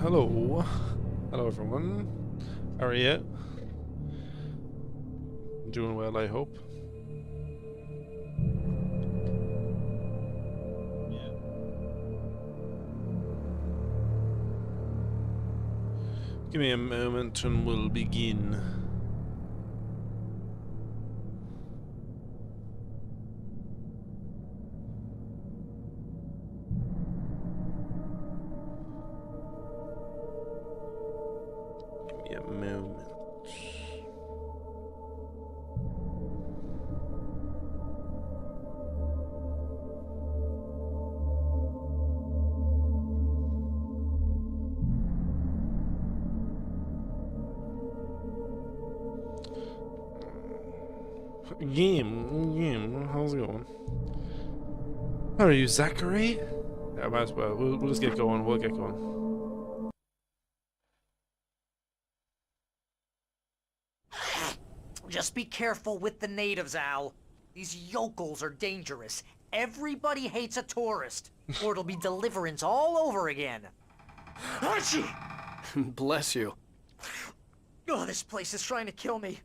hello. Hello, everyone. How are you? Doing well, I hope. Give me a moment and we'll begin. Give me a moment. Game, how's it going? How are you, Zachary? Yeah, might as well. We'll just get going. We'll get going. Just be careful with the natives, Al. These yokels are dangerous. Everybody hates a tourist, or it'll be Deliverance all over again. Archie! Bless you. Oh, this place is trying to kill me.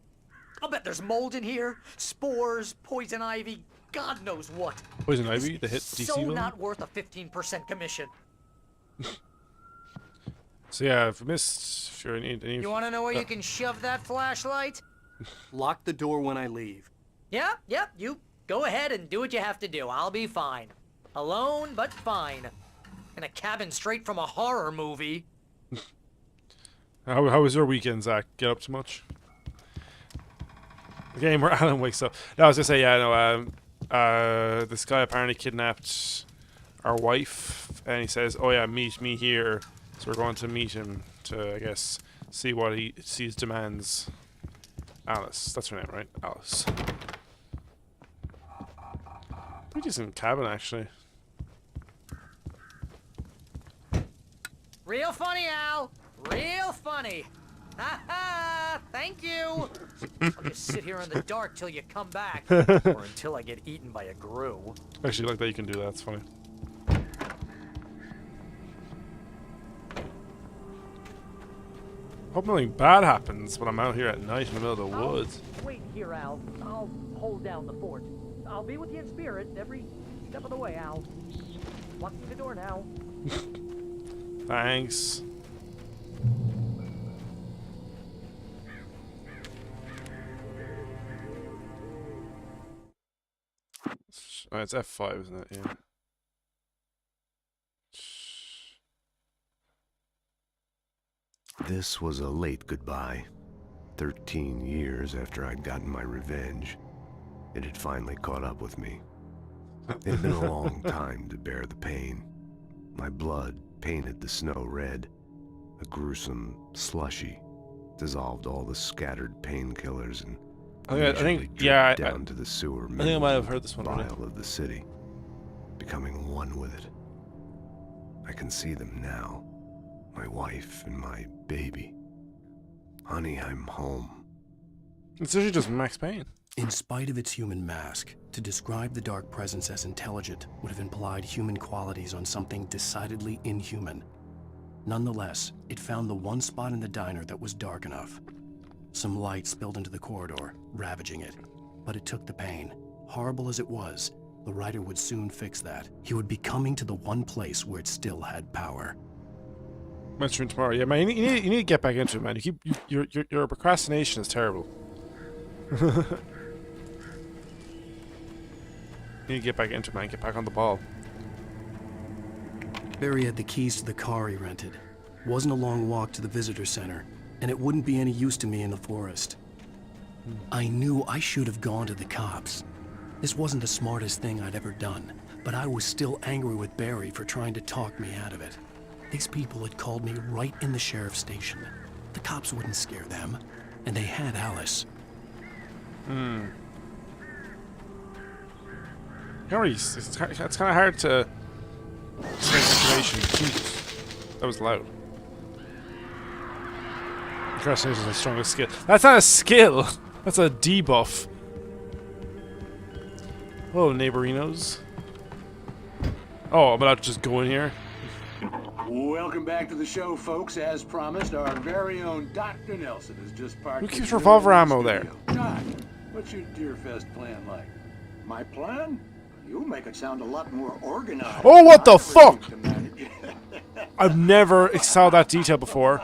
I'll bet there's mold in here, spores, poison ivy, God knows what. Poison Ivy, the hit DC So villain? not worth a 15% commission. So yeah, if I missed, sure, I need You want to know where you can shove that flashlight? Lock the door when I leave. Yeah, you go ahead and do what you have to do. I'll be fine. Alone, but fine. In a cabin straight from a horror movie. How was your weekend, Zach? Get up too much? The game where Alan wakes up. No, I was gonna say, yeah, no, this guy apparently kidnapped our wife, and he says, oh yeah, meet me here. So we're going to meet him to, I guess, see what he sees demands. Alice, that's her name, right? Alice. Pretty decent cabin, actually. Real funny, Al. Real funny. Ha ha! Thank you. I'll just sit here in the dark till you come back, or until I get eaten by a grue. Actually, like that you can do that. It's funny. Hope nothing bad happens when I'm out here at night in the middle of the woods. Wait here, Al. I'll hold down the fort. I'll be with you in spirit every step of the way, Al. Locking the door now. Thanks. Oh, it's F5, isn't it? Yeah. This was a late goodbye. 13 years after I'd gotten my revenge, it had finally caught up with me. It had been a long time to bear the pain. My blood painted the snow red. A gruesome slushy dissolved all the scattered painkillers and I think yeah, down to the sewer I think I might have heard this one already. bile of the city, becoming one with it. I can see them now. My wife and my baby. Honey, I'm home. It's usually just Max Payne. In spite of its human mask, to describe the Dark Presence as intelligent would have implied human qualities on something decidedly inhuman. Nonetheless, it found the one spot in the diner that was dark enough. Some light spilled into the corridor, ravaging it. But it took the pain. Horrible as it was, the writer would soon fix that. He would be coming to the one place where it still had power. Mention tomorrow. Yeah, man, you need to get back into it, man. You keep your procrastination is terrible. You need to get back into it, man. Get back on the ball. Barry had the keys to the car he rented. Wasn't a long walk to the visitor center, and it wouldn't be any use to me in the forest. I knew I should have gone to the cops. This wasn't the smartest thing I'd ever done, but I was still angry with Barry for trying to talk me out of it. These people had called me right in the sheriff's station. The cops wouldn't scare them, and they had Alice. It's kind of hard to explain information. Jesus, that was loud. Procrastination is the strongest skill. That's not a skill. That's a debuff. Hello, neighborinos. Oh, I'm about to just go in here. Welcome back to the show, folks. As promised, our very own Dr. Nelson has just parked. Who keeps his revolver in the ammo there? studio. Doc, what's your Deerfest plan like? My plan? You make it sound a lot more organized. Oh, what the I fuck? proceed to manage. I've never saw that detail before.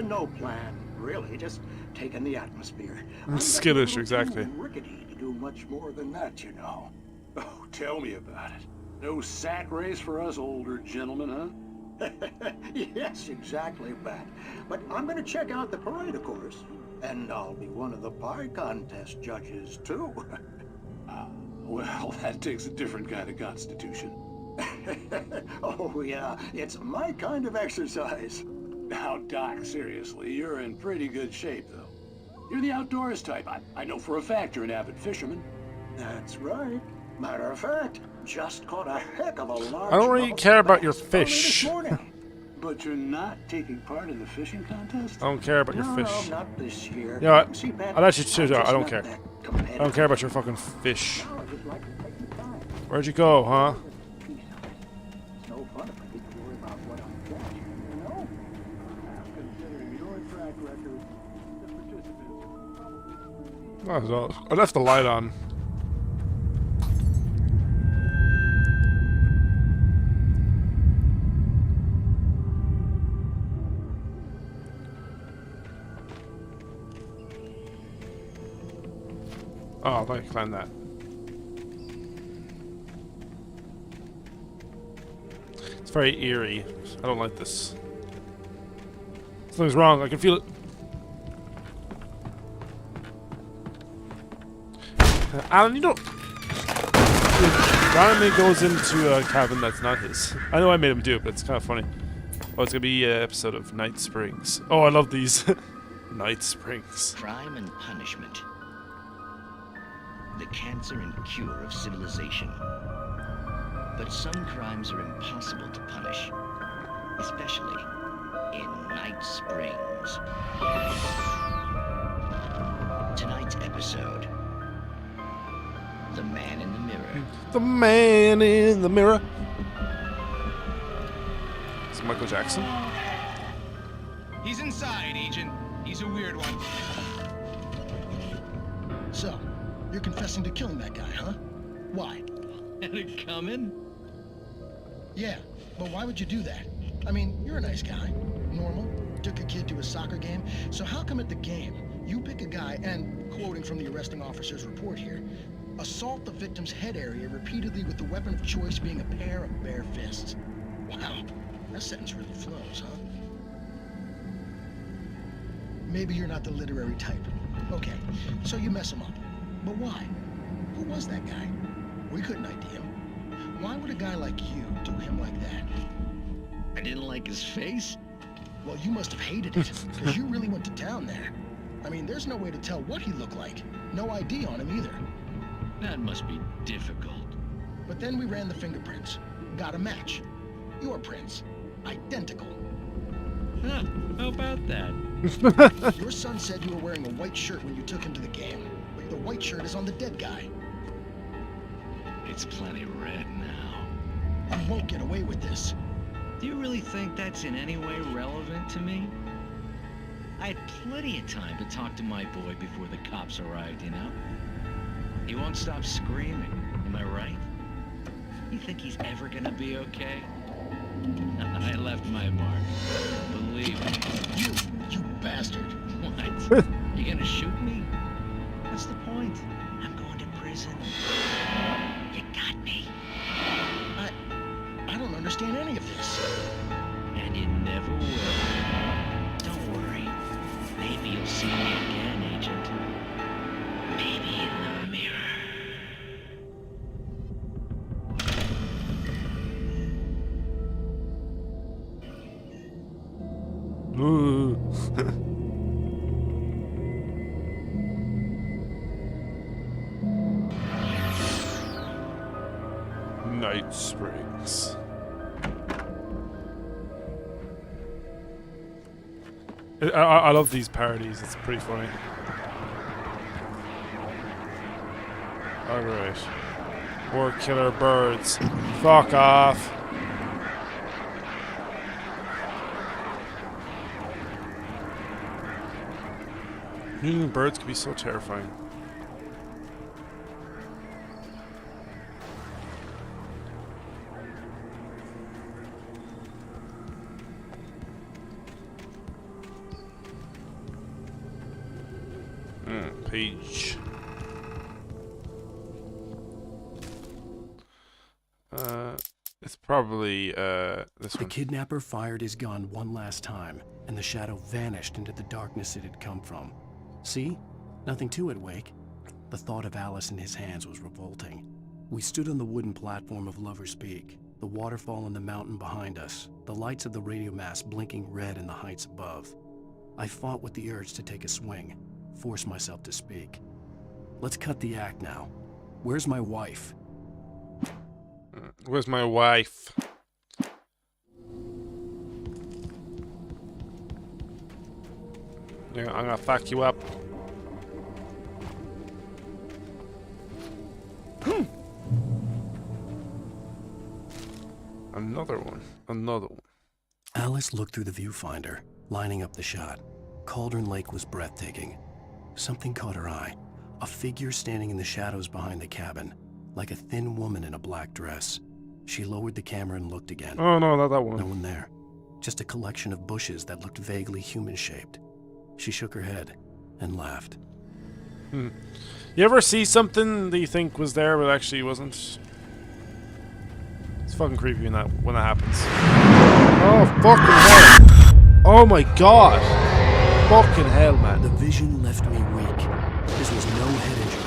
No plan, really. Just taking the atmosphere. Skittish, exactly. Rickety to do much more than that, you know. Oh, tell me about it. No sack race for us older gentlemen, huh? Yes, exactly, Bat. But I'm going to check out the parade, of course. And I'll be one of the pie contest judges, too. Well, that takes a different kind of constitution. Oh, yeah. It's my kind of exercise. Now, Doc, seriously, you're in pretty good shape, though. You're the outdoors type. I know for a fact you're an avid fisherman. That's right. Matter of fact, just caught a heck of a large. I don't really care about your bass fish. early this morning. But you're not taking part in the fishing contest? I don't care about your No, fish. no, not this year. You know what? See, Pat, I'll let you choose. I'm I don't just care. not that I competitive. don't care about your fucking fish. No, I just like to take the time. Where'd you go, huh? Peace out. It's no fun if I need to worry about what I'm catching, you know? Considering your track record, the participants Oh, so I left the light on. Oh, I climbed that. It's very eerie. I don't like this. Something's wrong. I can feel it. Alan, you don't. Randomly goes into a cabin that's not his. I know I made him do it, but it's kind of funny. Oh, it's gonna be an episode of Night Springs. Oh, I love these. Night Springs. Crime and punishment. The cancer and cure of civilization. But some crimes are impossible to punish, especially in Night Springs. Tonight's episode, The Man in the Mirror. The Man in the Mirror. Is it Michael Jackson? He's inside, Agent. He's a weird one. So, you're confessing to killing that guy, huh? Why? Had it coming? Yeah, but why would you do that? I mean, you're a nice guy. Normal. Took a kid to a soccer game. So how come at the game, you pick a guy and, quoting from the arresting officer's report here, assault the victim's head area repeatedly with the weapon of choice being a pair of bare fists? Wow, that sentence really flows, huh? Maybe you're not the literary type. Okay, so you mess him up. But why? Who was that guy? We couldn't ID him. Why would a guy like you do him like that? I didn't like his face. Well, you must have hated it, because you really went to town there. I mean, there's no way to tell what he looked like. No ID on him either. That must be difficult. But then we ran the fingerprints. Got a match. Your prints. Identical. Huh, how about that? Your son said you were wearing a white shirt when you took him to the game. But the white shirt is on the dead guy. It's plenty red now. You won't get away with this. Do you really think that's in any way relevant to me? I had plenty of time to talk to my boy before the cops arrived, you know? He won't stop screaming, am I right? You think he's ever gonna be okay? I left my mark. Believe me. You bastard. What? You gonna shoot me? What's the point? I'm going to prison. You got me. I don't understand any of this. And you never will. Don't worry. Maybe you'll see me again, Agent. Maybe in the mirror. Ooh. Night Springs. I love these parodies. It's pretty funny. Alright. More killer birds. Fuck off. Birds can be so terrifying. Page. It's probably this The one. kidnapper fired his gun one last time, and the shadow vanished into the darkness it had come from. See? Nothing to it, Wake. The thought of Alice in his hands was revolting. We stood on the wooden platform of Lover's Peak, the waterfall on the mountain behind us, the lights of the radio mast blinking red in the heights above. I fought with the urge to take a swing, force myself to speak. Let's cut the act now. Where's my wife? Where's my wife? Yeah, I'm gonna fuck you up. Another one. Another one. Alice looked through the viewfinder, lining up the shot. Cauldron Lake was breathtaking. Something caught her eye. A figure standing in the shadows behind the cabin, like a thin woman in a black dress. She lowered the camera and looked again. Oh no, not that one. No one there. Just a collection of bushes that looked vaguely human-shaped. She shook her head and laughed. You ever see something that you think was there but actually wasn't? It's fucking creepy when that happens. Oh fucking hell! Oh my god! Fucking hell, man. The vision left me weak. This was no head injury.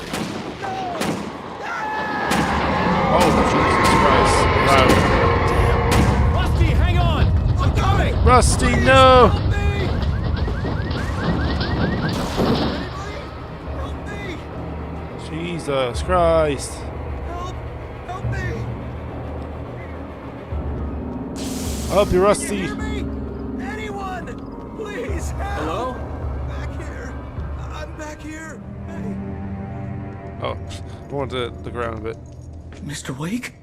Oh Jesus Christ! Wow. Rusty, hang on! I'm coming! Rusty, no! Help me! Jesus Christ! Help me! I'll help you, Rusty. Hear me? Anyone! Please help! Hello? Back here. I'm back here. Hey. Oh, go on to the ground a bit. Mr. Wake?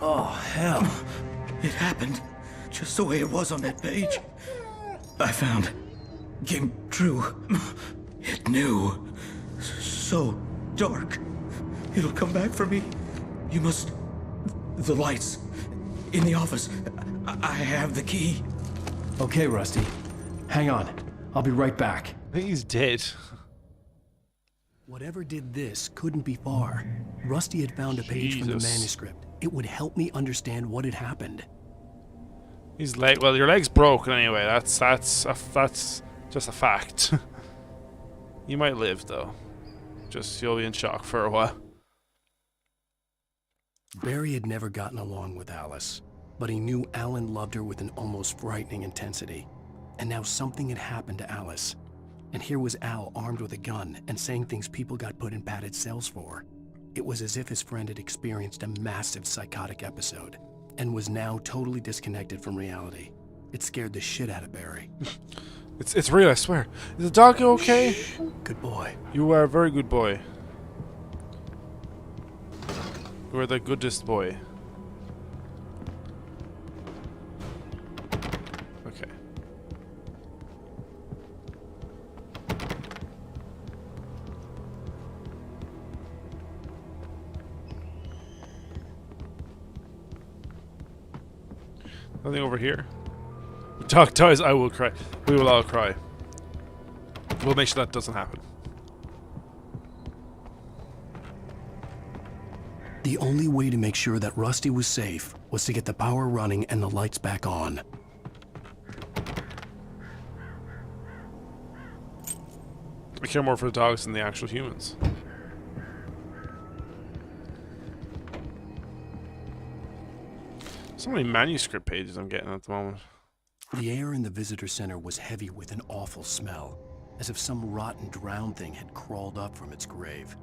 Oh, hell. It happened just the way it was on that page. I found. Came true. It knew. So dark. It'll come back for me. You must. The lights. In the office. I have the key. Okay, Rusty. Hang on. I'll be right back. I think he's dead. Whatever did this couldn't be far. Rusty had found a page from the Jesus. manuscript. It would help me understand what had happened. His leg. Well, your leg's broken anyway. That's just a fact. You might live though. Just you'll be in shock for a while. Barry had never gotten along with Alice, but he knew Alan loved her with an almost frightening intensity. And now something had happened to Alice. And here was Al armed with a gun and saying things people got put in padded cells for. It was as if his friend had experienced a massive psychotic episode and was now totally disconnected from reality. It scared the shit out of Barry. It's real, I swear. Is the dog okay? Good boy. You are a very good boy. You are the goodest boy. Okay. Nothing over here. If dog dies, I will cry. We will all cry. We'll make sure that doesn't happen. The only way to make sure that Rusty was safe was to get the power running and the lights back on. I care more for the dogs than the actual humans. So many manuscript pages I'm getting at the moment. The air in the visitor center was heavy with an awful smell, as if some rotten drowned thing had crawled up from its grave.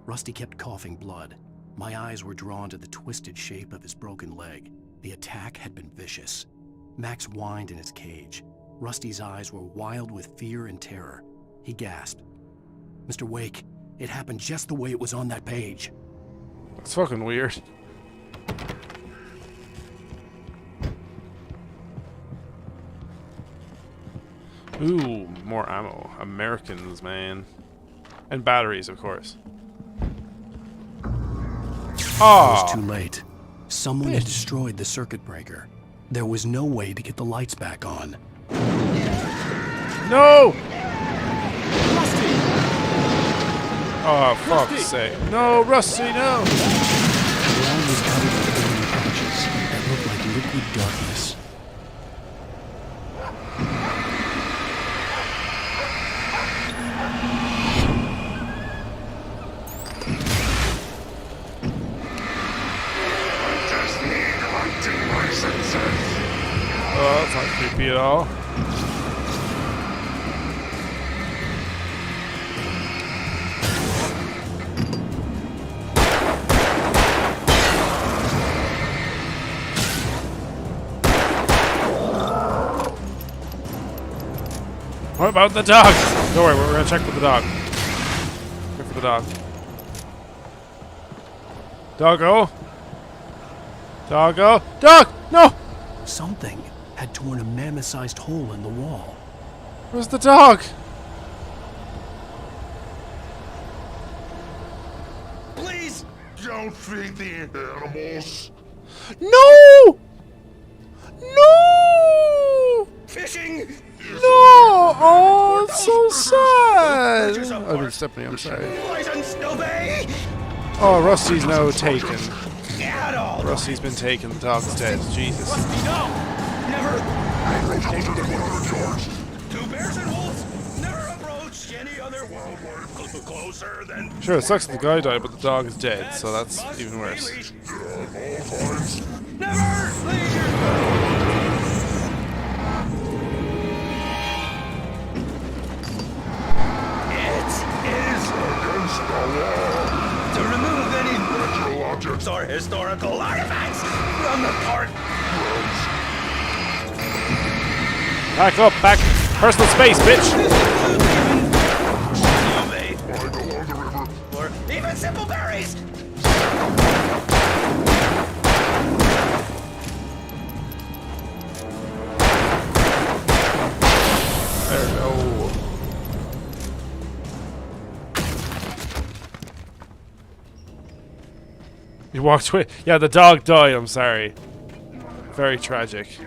Rusty kept coughing blood. My eyes were drawn to the twisted shape of his broken leg. The attack had been vicious. Max whined in his cage. Rusty's eyes were wild with fear and terror. He gasped. Mr. Wake, it happened just the way it was on that page. That's fucking weird. Ooh, more ammo. Americans, man. And batteries, of course. It Ah! was too late. Someone had destroyed the circuit breaker. There was no way to get the lights back on. No! Oh, fuck's sake. No, Rusty, no! The ground was covered with glowing patches that looked like liquid darkness. Oh, that's not creepy at all. What about the dog? Don't worry, we're gonna check with the dog. Check for the dog. Doggo? Doggo? Dog! No! Something had torn a mammoth-sized hole in the wall. Where's the dog? Please don't feed the animals. No! No! Fishing. No! Oh, it's so sad! I've been Stephanie, I'm sorry. License obey. Oh, Rusty's now taken. Get all. Rusty's been taken, the dog's dead. Jesus. No. Never. Two bears and wolves never approach any other wildlife closer than. Sure, it sucks that the guy died, but the dog is dead, so that's even worse. Never leave your. To remove any natural objects or historical artifacts from the park. Back up, back. Personal space, bitch. Or even simple berries. There we go. He walked away. Yeah, the dog died, I'm sorry. Very tragic.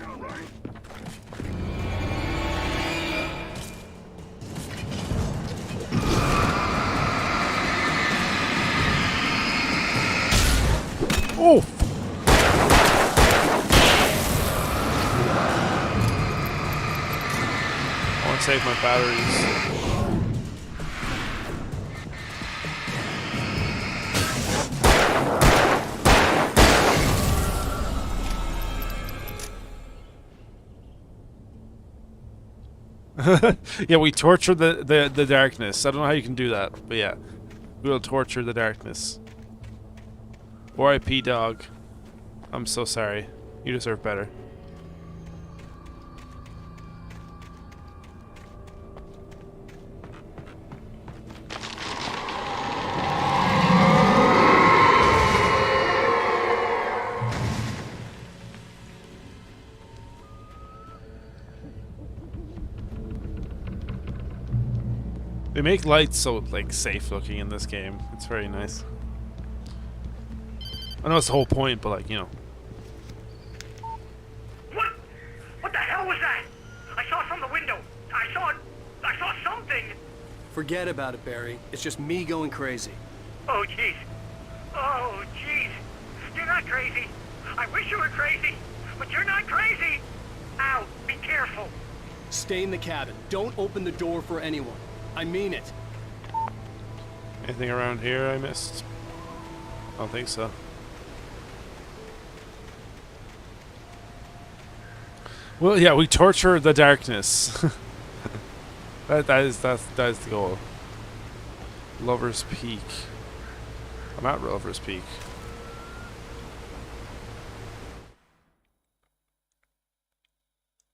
Oh! I want to save my batteries. Yeah, we torture the darkness. I don't know how you can do that, but yeah. We'll torture the darkness. R.I.P. dog. I'm so sorry. You deserve better. They make lights so like safe looking in this game. It's very nice. I know it's the whole point, but like, you know. What? What the hell was that? I saw from the window. I saw something. Forget about it, Barry. It's just me going crazy. Oh jeez. Oh jeez. You're not crazy. I wish you were crazy, but you're not crazy. Ow, be careful. Stay in the cabin. Don't open the door for anyone. I mean it. Anything around here I missed? I don't think so. Well, yeah, we torture the darkness. that is the goal. Lover's Peak. I'm at Lover's Peak.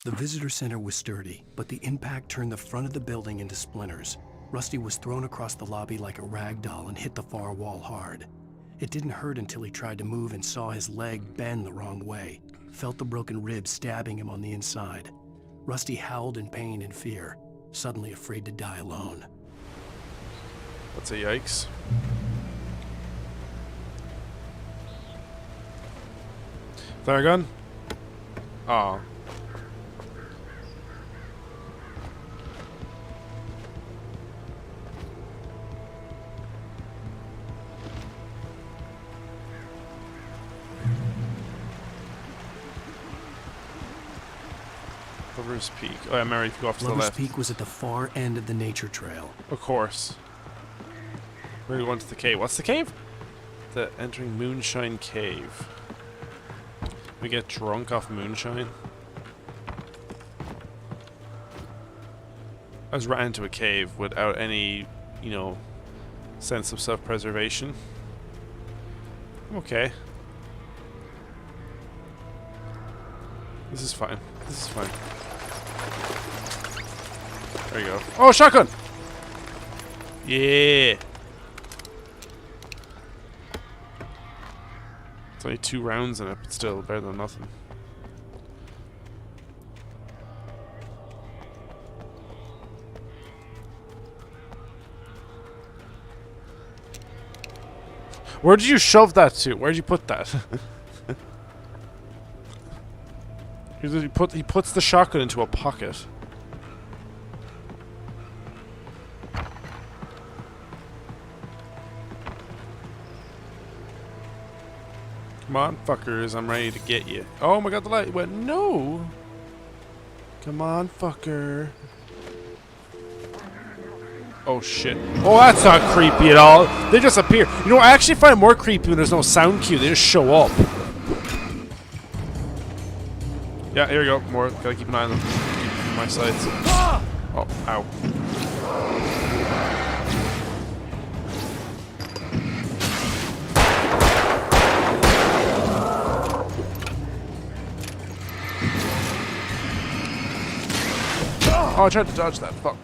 The visitor center was sturdy, but the impact turned the front of the building into splinters. Rusty was thrown across the lobby like a rag doll and hit the far wall hard. It didn't hurt until he tried to move and saw his leg bend the wrong way, felt the broken ribs stabbing him on the inside. Rusty howled in pain and fear. suddenly afraid to die alone. That's a yikes. Flare gun? Oh. Lover's Peak. Oh yeah, Mary, if you go off to the Lover's left. Peak was at the far end of the nature trail. Of course. We're going to the cave. What's the cave? The entering Moonshine Cave. We get drunk off moonshine. I was ran into a cave without any, you know, sense of self-preservation. I'm okay. This is fine. This is fine. There you go. Oh, shotgun! Yeah! It's only 2 rounds in it, but still better than nothing. Where did you shove that to? Where did you put that? He puts the shotgun into a pocket. Come on, fuckers, I'm ready to get you. Oh my god, the light went, no! Come on, fucker. Oh shit. Oh, that's not creepy at all. They just appear. You know, I actually find it more creepy when there's no sound cue. They just show up. Yeah, here we go. More. Gotta keep an eye on them. Keep my sights. Oh, ow. Oh, I tried to dodge that. Fuck.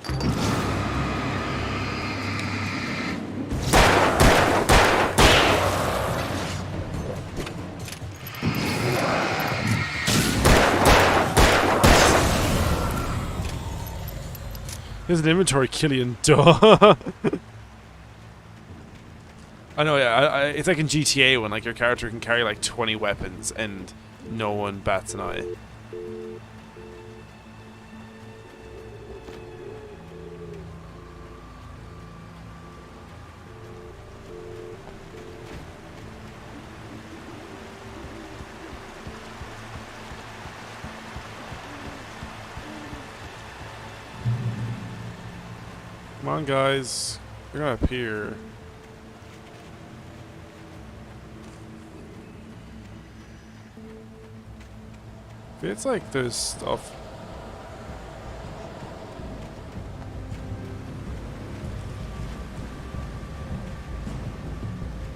There's an inventory, Killian. Duh. I know, yeah. It's like in GTA when like your character can carry like 20 weapons and no one bats an eye. Come on, guys. We're gonna appear. It's like there's stuff.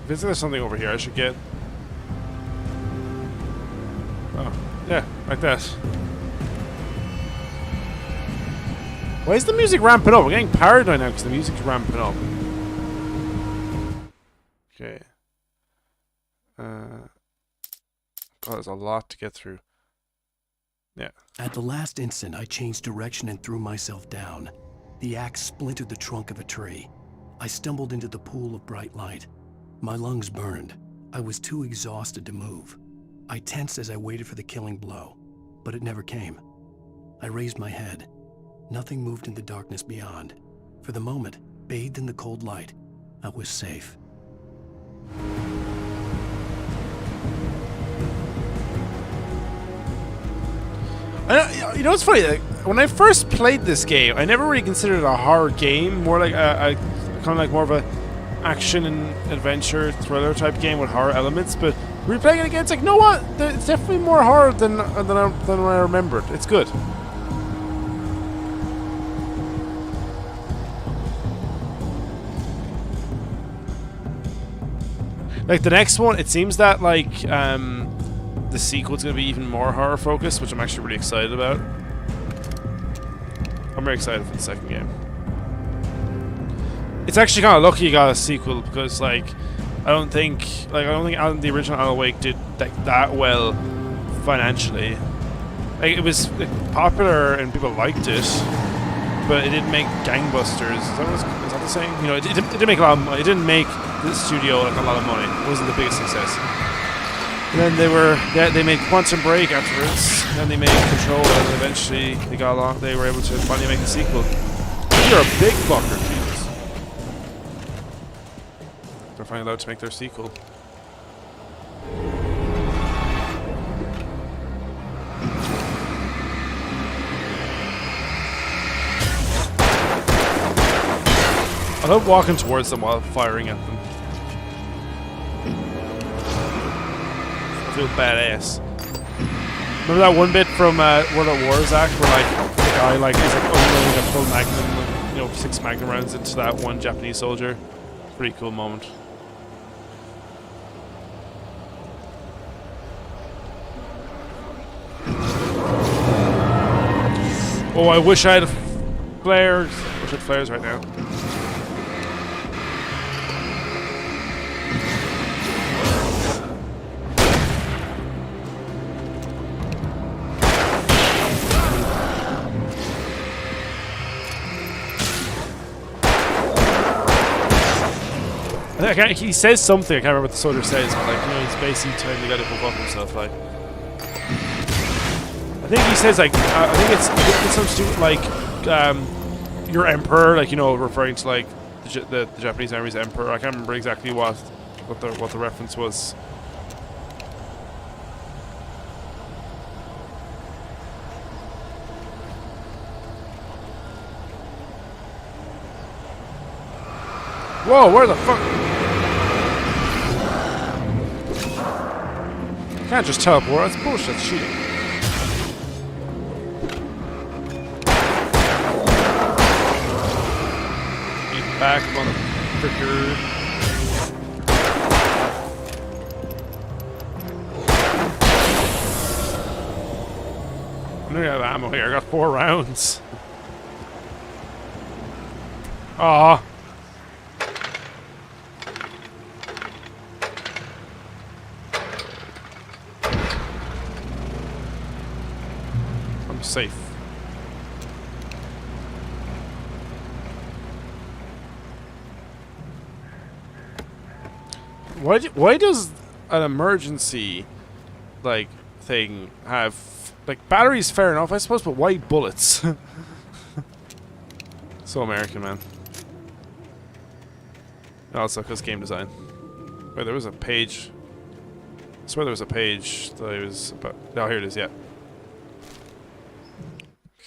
If it's there's something over here I should get. Oh, yeah, like that. Why is the music ramping up? We're getting paranoid now because the music's ramping up. Okay. God, there's a lot to get through. Yeah. At the last instant, I changed direction and threw myself down. The axe splintered the trunk of a tree. I stumbled into the pool of bright light. My lungs burned. I was too exhausted to move. I tensed as I waited for the killing blow, but it never came. I raised my head. Nothing moved in the darkness beyond. For the moment, bathed in the cold light, I was safe. You know what's funny? Like, when I first played this game, I never really considered it a horror game. More like a kind of like more of a action and adventure thriller type game with horror elements. But replaying it again, it's like, no, what? It's definitely more horror than I remembered. It's good. Like the next one, it seems that like the sequel's gonna be even more horror focused, which I'm actually really excited about. I'm very excited for the second game. It's actually kind of lucky you got a sequel because like I don't think the original Alan Wake did that well financially. Like it was popular and people liked it, but it didn't make gangbusters. Is that the saying? You know, it didn't make a lot of money. It didn't make the studio like a lot of money. It wasn't the biggest success. And then they made Quantum Break afterwards. Then they made Control, and eventually they got along. They were able to finally make a sequel. You're a big fucker, Jesus. They're finally allowed to make their sequel. I love walking towards them while firing at them. I feel badass. Remember that one bit from World at War, Zach, where like the guy like is like unloading a full magnum, you know, 6 magnum rounds into that one Japanese soldier. Pretty cool moment. Oh, I wish I had flares. I wish I had flares right now. He says something, I can't remember what the soldier says, but like, you know, he's basically telling the guy to fuck up himself, like. I think he says like, I think it's some stupid, like, your emperor, like, you know, referring to like the Japanese Army's emperor. I can't remember exactly what the reference was. Whoa, where the fuck? Can't just teleport, that's bullshit, that's cheating. Get back, motherfucker. I don't have ammo here, I got 4 rounds. Aw. Safe. Why does an emergency like thing have like batteries? Fair enough, I suppose, but why bullets? So American, man. Also, because game design. Wait, there was a page. I swear there was a page that I was about. Oh, here it is. Yeah.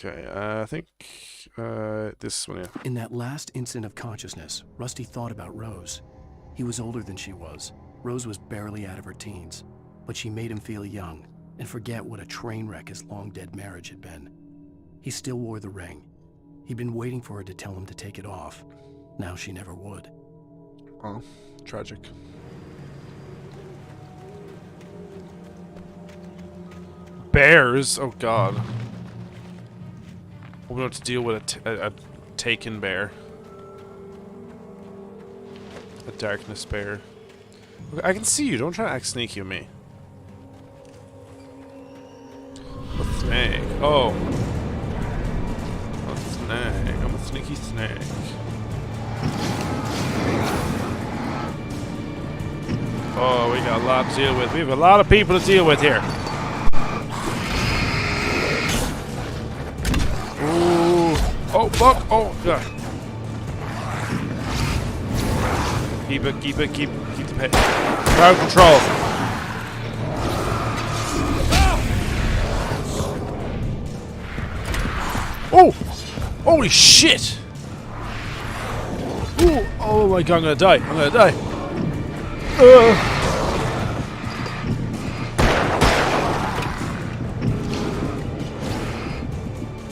Okay, I think this one, yeah. In that last instant of consciousness, Rusty thought about Rose. He was older than she was. Rose was barely out of her teens, but she made him feel young and forget what a train wreck his long-dead marriage had been. He still wore the ring. He'd been waiting for her to tell him to take it off. Now she never would. Oh, tragic. Bears? Oh, God. We don't have to deal with a taken bear. A darkness bear. Okay, I can see you. Don't try to act sneaky with me. A snake. Oh. A snake. I'm a sneaky snake. Oh, we got a lot to deal with. We have a lot of people to deal with here. Ooh. Oh, fuck. Oh, God. Keep the pace. Crowd control. Oh! Holy shit! Ooh. Oh my God, I'm gonna die. I'm gonna die.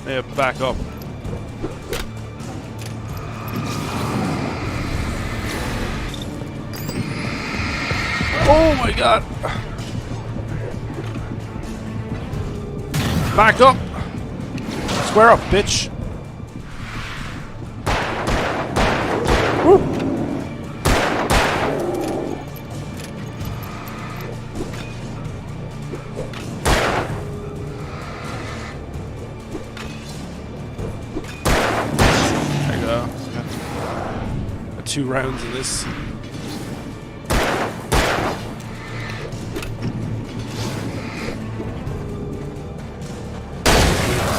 Yeah, back up. Oh my God! Back up! Square up, bitch! Woo! 2 rounds in this.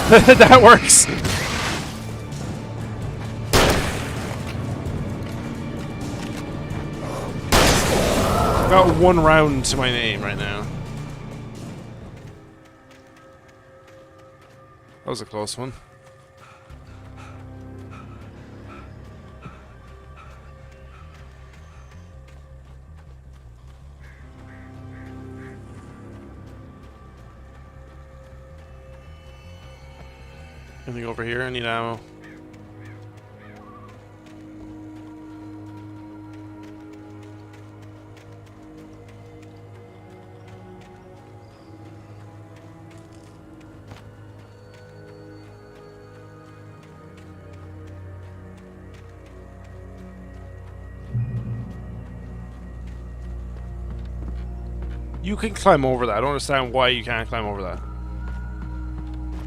That works! Got 1 round to my name right now. That was a close one. Anything over here? I need ammo. You can climb over that. I don't understand why you can't climb over that.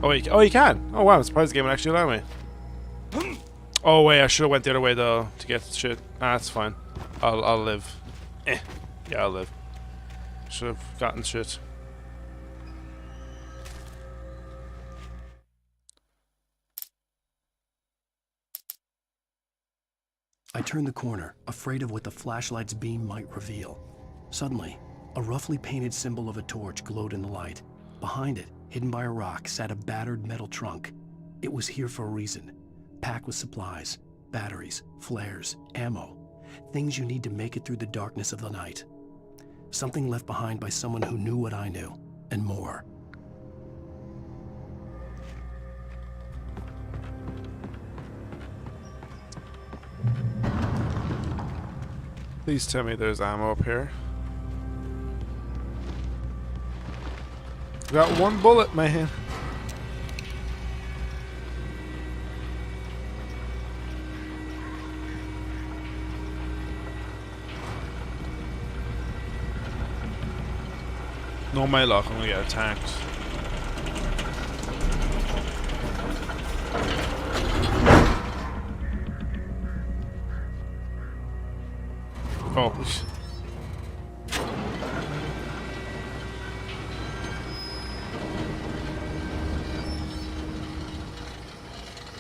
Oh, wait. Oh, you can. Oh, wow. I'm surprised the game would actually allow me. Oh, wait. I should have went the other way, though, to get shit. Ah, that's fine. I'll live. Yeah, I'll live. Should have gotten shit. I turned the corner, afraid of what the flashlight's beam might reveal. Suddenly, a roughly painted symbol of a torch glowed in the light. Behind it, hidden by a rock, sat a battered metal trunk. It was here for a reason, packed with supplies, batteries, flares, ammo, things you need to make it through the darkness of the night. Something left behind by someone who knew what I knew, and more. Please tell me there's ammo up here. Got 1 bullet, man. No, my luck, I'm gonna get attacked. Oh.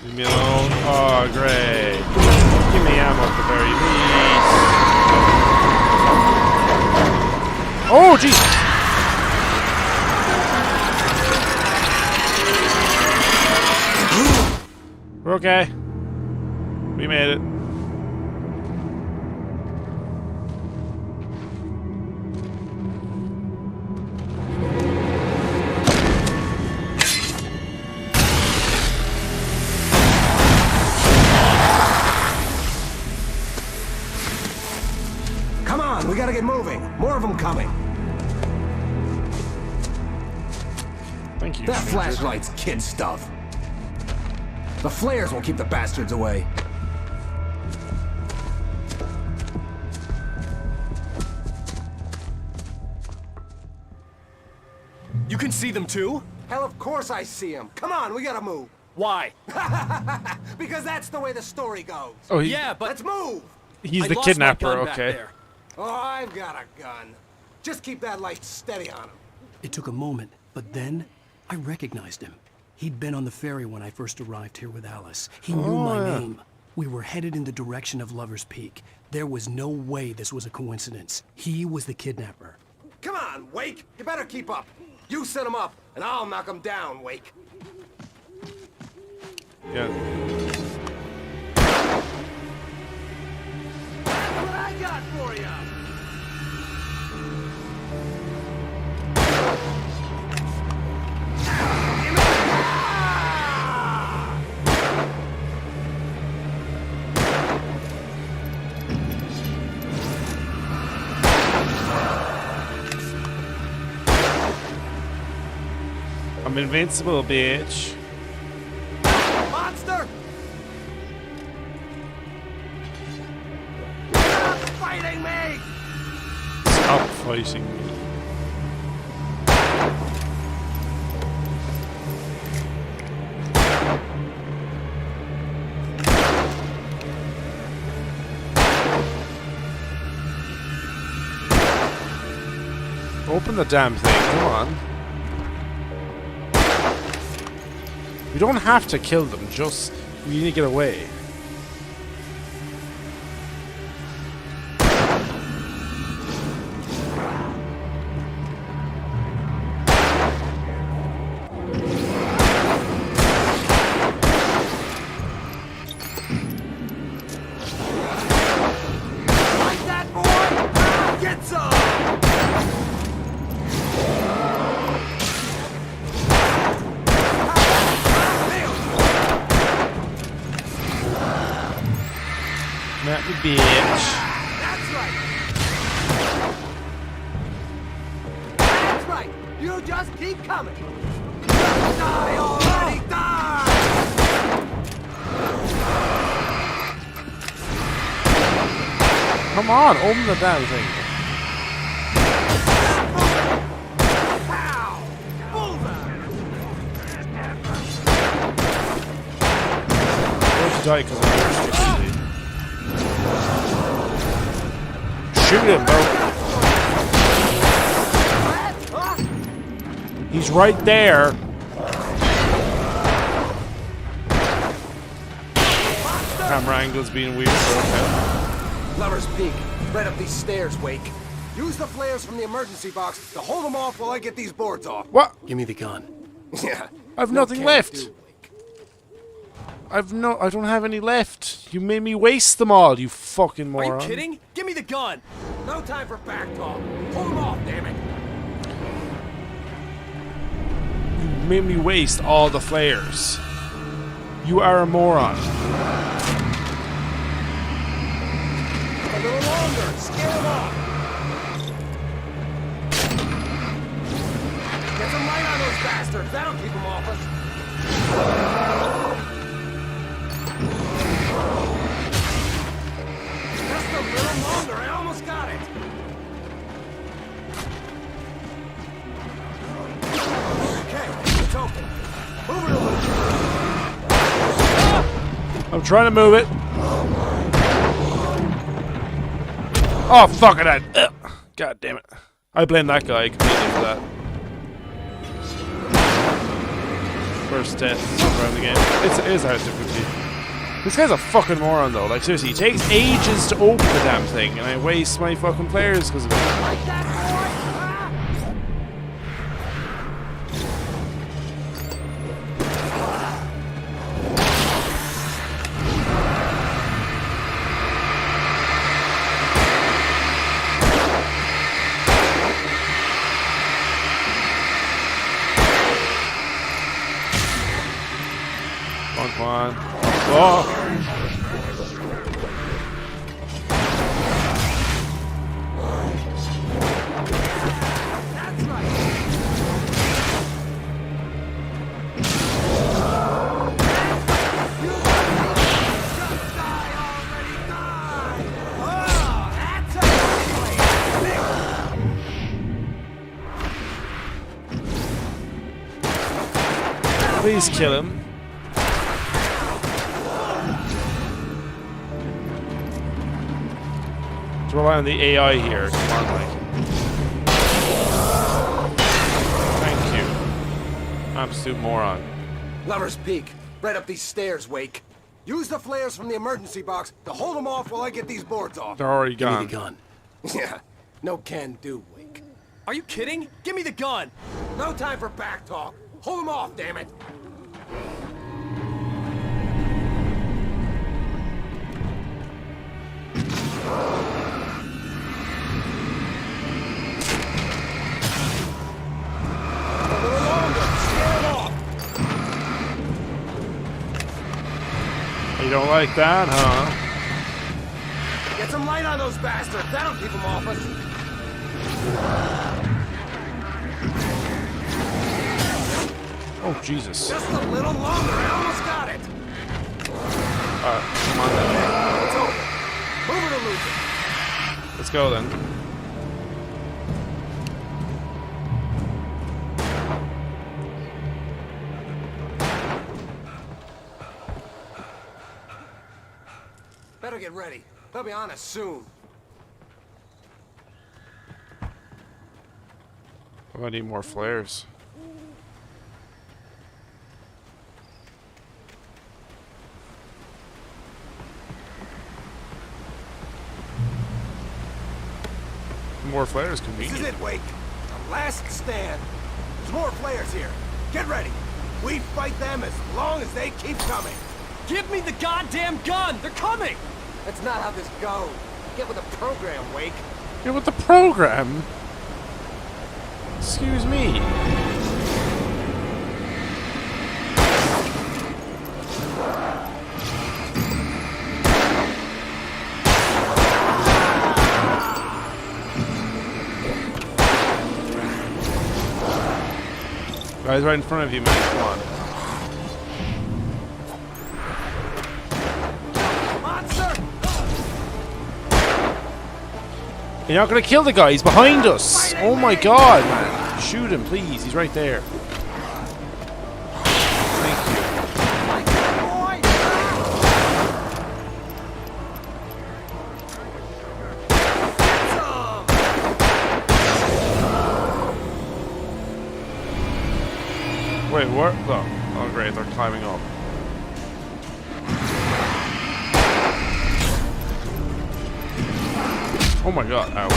Leave me alone. Oh, great. Give me ammo at the very least. Oh, Jesus! We're okay. We made it. Come on, we gotta get moving. More of them coming. Thank you. That stranger. flashlight's kid stuff. The flares will keep the bastards away. You can see them too? Hell, of course I see them. Come on, we gotta move. Why? Because that's the way the story goes. Oh, Yeah, but Let's move. he's I the lost my kidnapper, gun back okay. there. Oh, I've got a gun. Just keep that light steady on him. It took a moment, but then I recognized him. He'd been on the ferry when I first arrived here with Alice. He knew my name. We were headed in the direction of Lover's Peak. There was no way this was a coincidence. He was the kidnapper. Come on, Wake. You better keep up. You set him up, and I'll knock him down, Wake. Yeah. That's what I got for you. I'm invincible, bitch. Monster! Stop fighting me! Stop fighting me. Open the damn thing, come on. We don't have to kill them, just we need to get away. Like that, boy! Get some! Not the bitch. That's right! That's right! You just keep coming! Just die already! Die! Come on, open the damn thing. Pow! Bullseye! Where's the die because of your stupidity? Shoot him, bro. He's right there. Camera angle's being weird. Okay. Lover's Peak. Right up these stairs, Wake. Use the flares from the emergency box to hold them off while I get these boards off. What? Give me the gun. Yeah. I've no nothing can left. do, Wake. I don't have any left. You made me waste them all, you fucking Are moron. you kidding? Give me the gun! No time for back talk. Hold them off, damn it. You made me waste all the flares. You are a moron. A little longer. Scare them off. Get some light on those bastards. That'll keep them off us. Just a little longer. I almost got it. Okay, it's open. Move it a little. I'm trying to move it. Oh, fuck it. God damn it. I blame that guy completely for that. First death around the game. It is hard difficulty. This guy's a fucking moron though. Like seriously, it takes ages to open the damn thing and I waste my fucking players because of it. Like that, boy! Come on. Oh. That's right. Just die already, die! Oh, that's it! Please kill him. To rely on the AI here. Come on, Mike. Thank you. Absolute moron. Lover's Peak. Right up these stairs, Wake. Use the flares from the emergency box to hold them off while I get these boards off. They're already Give me gone. the gun. Yeah, no can do, Wake. Are you kidding? Give me the gun! No time for back talk. Hold them off, damn it. A little longer. Scare them off. You don't like that, huh? Get some light on those bastards. That'll keep them off us. Oh, Jesus. Just a little longer. I almost got it. Come on then. It's over. Move it or lose it. Let's go then. Better get ready. They'll be on us soon. I need more flares. More flares This convenient. is it, Wake. The last stand. There's more flares here. Get ready. We fight them as long as they keep coming. Give me the goddamn gun! They're coming! That's not how this goes. Get with the program, Wake. Yeah, with the program? Excuse me. Guys, right in front of you, man. Come on. Monster! You're not gonna kill the guy. He's behind us. Oh my god, man. Shoot him, please. He's right there. Thank you. Wait, what? Oh, great. They're climbing up. Oh my god. Ow.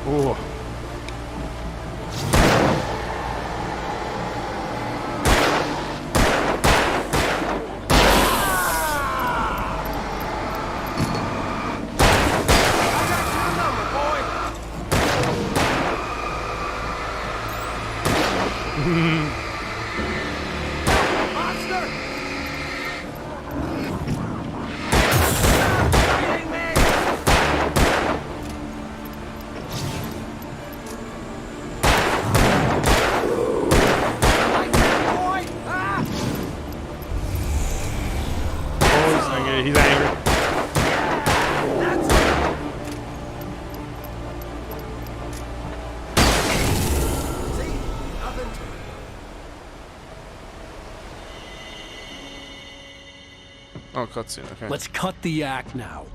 Oh. He's angry. Oh, cutscene, okay. Let's cut the act now.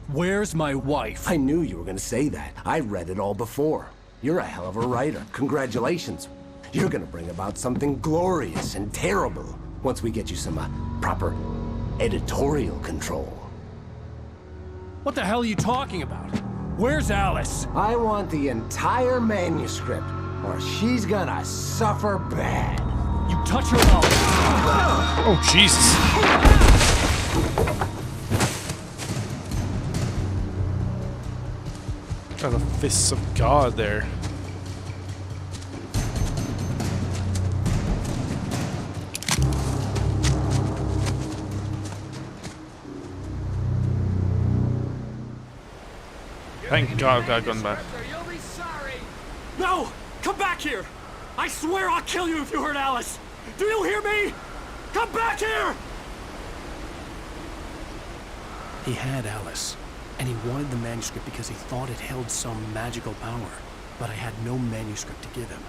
Where's my wife? I knew you were gonna say that. I read it all before. You're a hell of a writer. Congratulations. You're gonna bring about something glorious and terrible once we get you some proper editorial control. What the hell are you talking about? Where's Alice? I want the entire manuscript, or she's gonna suffer bad. You touch her mouth. Oh, Jesus. Got the fists of God there. Thank God I've got a gun back. You'll be sorry. No! Come back here! I swear I'll kill you if you hurt Alice! Do you hear me? Come back here! He had Alice, and he wanted the manuscript because he thought it held some magical power. But I had no manuscript to give him.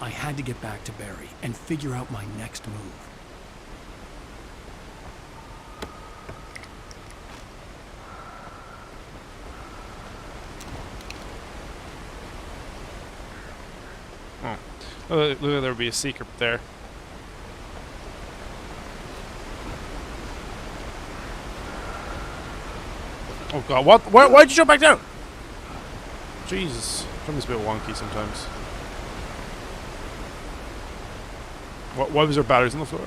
I had to get back to Barry and figure out my next move. Oh, look, there'll be a secret there. Oh God! What? Why'd you jump back down? Jesus, jumping's a bit wonky sometimes. Why was there batteries on the floor?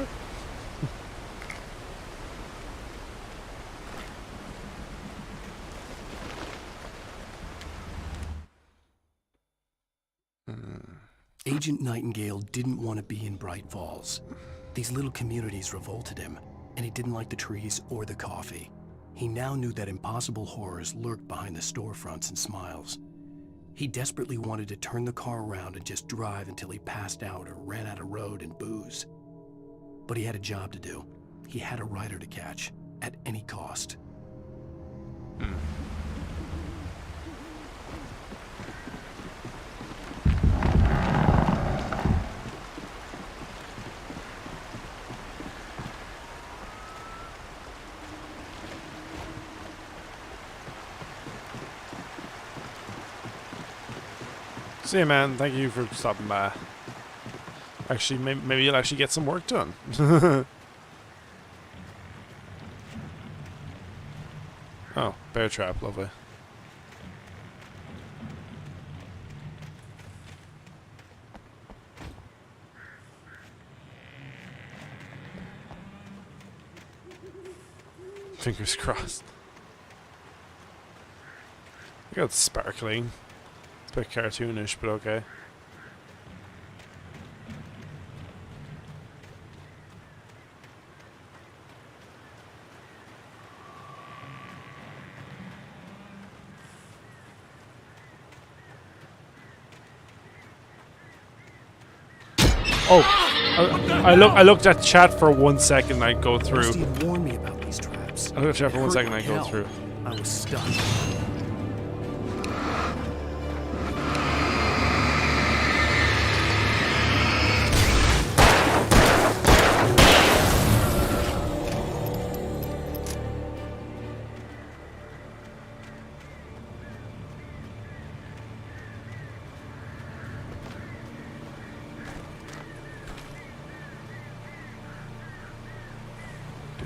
Agent Nightingale didn't want to be in Bright Falls. These little communities revolted him, and he didn't like the trees or the coffee. He now knew that impossible horrors lurked behind the storefronts and smiles. He desperately wanted to turn the car around and just drive until he passed out or ran out of road and booze. But he had a job to do. He had a rider to catch, at any cost. So yeah, man, thank you for stopping by. Actually, maybe you'll actually get some work done. Oh, bear trap, lovely. Fingers crossed. Look how it's sparkling. It's a bit cartoonish, but okay. Oh, I looked at chat for 1 second. I go through. Rusty had warned me about these traps. I looked at chat for 1 second. I Like go hell. through. I was stuck.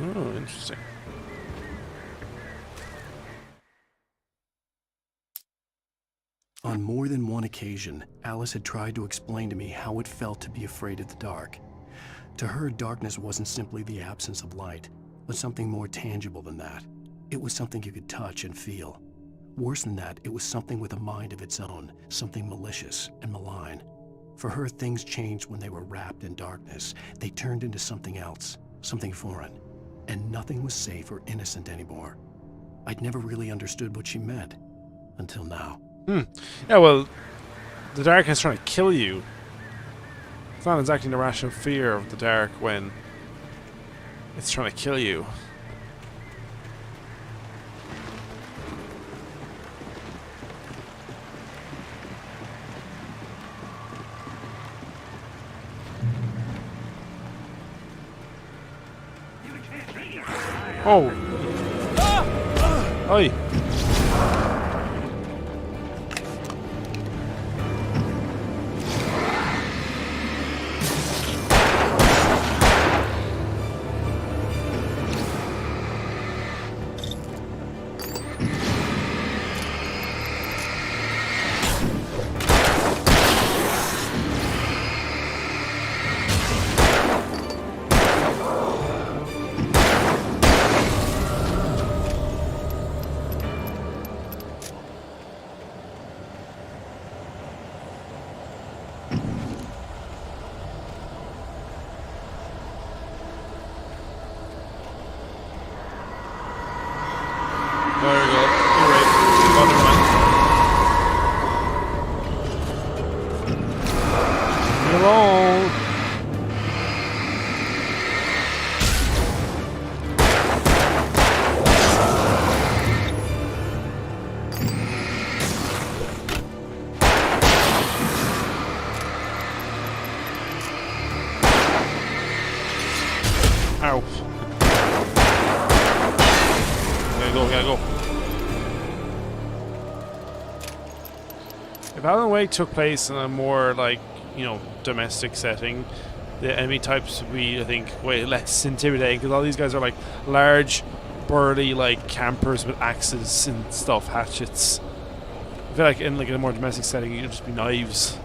Oh, interesting. On more than one occasion, Alice had tried to explain to me how it felt to be afraid of the dark. To her, darkness wasn't simply the absence of light, but something more tangible than that. It was something you could touch and feel. Worse than that, it was something with a mind of its own, something malicious and malign. For her, things changed when they were wrapped in darkness. They turned into something else, something foreign. And nothing was safe or innocent anymore. I'd never really understood what she meant, until now. Yeah, well, the dark is trying to kill you. It's not exactly an irrational fear of the dark when it's trying to kill you. Oh! Oi! There we go. You're right. Oh, never mind. Leave me alone. Ow. Gotta go. If Alan Wake took place in a more, like, you know, domestic setting, the enemy types would be, I think, way less intimidating, because all these guys are, like, large, burly, like, campers with axes and stuff, hatchets. I feel like in, like, a more domestic setting, it'd just be knives.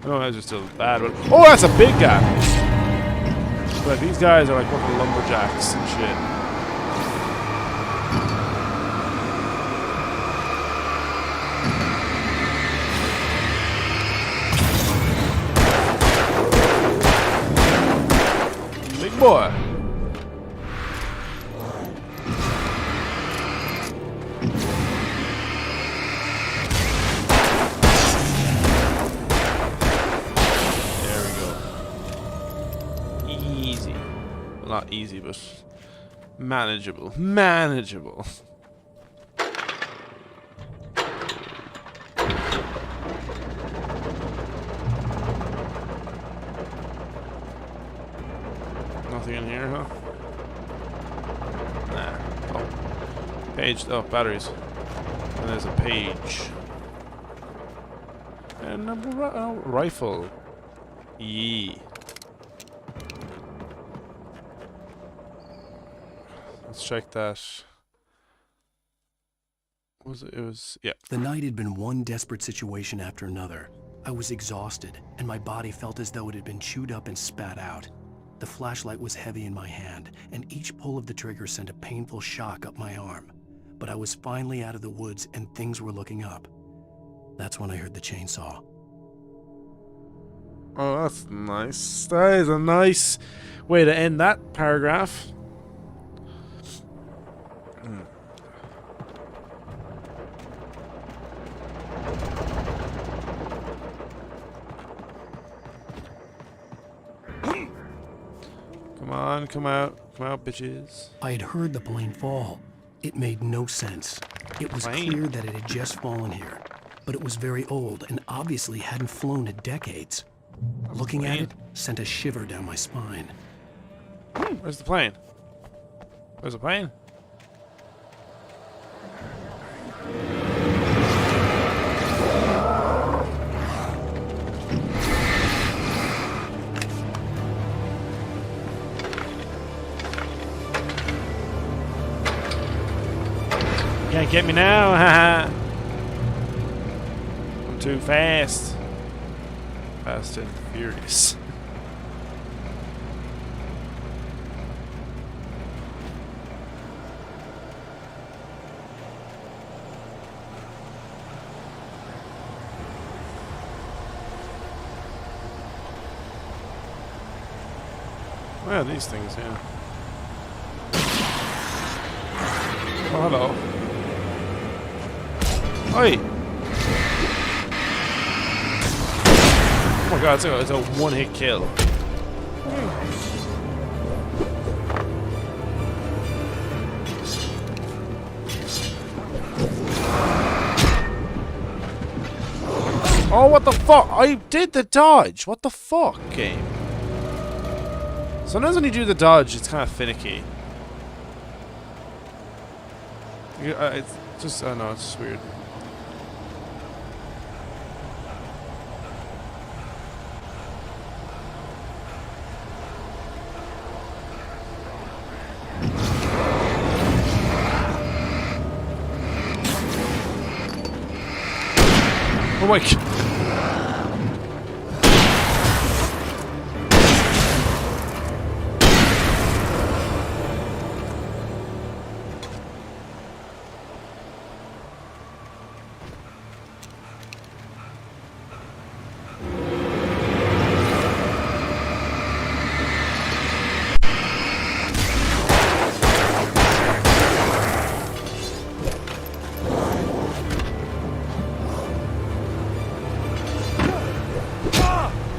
I know those are still bad, but... Oh, that's a big guy! But these guys are like working lumberjacks and shit. boy. There we go. Easy. Well, not easy, but manageable. Manageable. Nothing in here, huh? Nah. Oh. Page. Oh, batteries. And there's a page. And a rifle. Yee. Let's check that. Was it? It was. Yeah. The night had been one desperate situation after another. I was exhausted, and my body felt as though it had been chewed up and spat out. The flashlight was heavy in my hand, and each pull of the trigger sent a painful shock up my arm. But I was finally out of the woods, and things were looking up. That's when I heard the chainsaw. Oh, that's nice. That is a nice way to end that paragraph. Come on, come out, bitches. I had heard the plane fall. It made no sense. It was clear that it had just fallen here, but it was very old and obviously hadn't flown in decades. Looking at it sent a shiver down my spine. Where's the plane? Where's the plane? Can't get me now, haha. I'm too fast. Fast and furious. Well, these things, yeah. Oh, hello. Oi! Oh my god, it's a one-hit kill. Oh, what the fuck? I did the dodge. What the fuck, game? Sometimes when you do the dodge, it's kind of finicky. It's just, I don't know, it's just weird. Oh my god.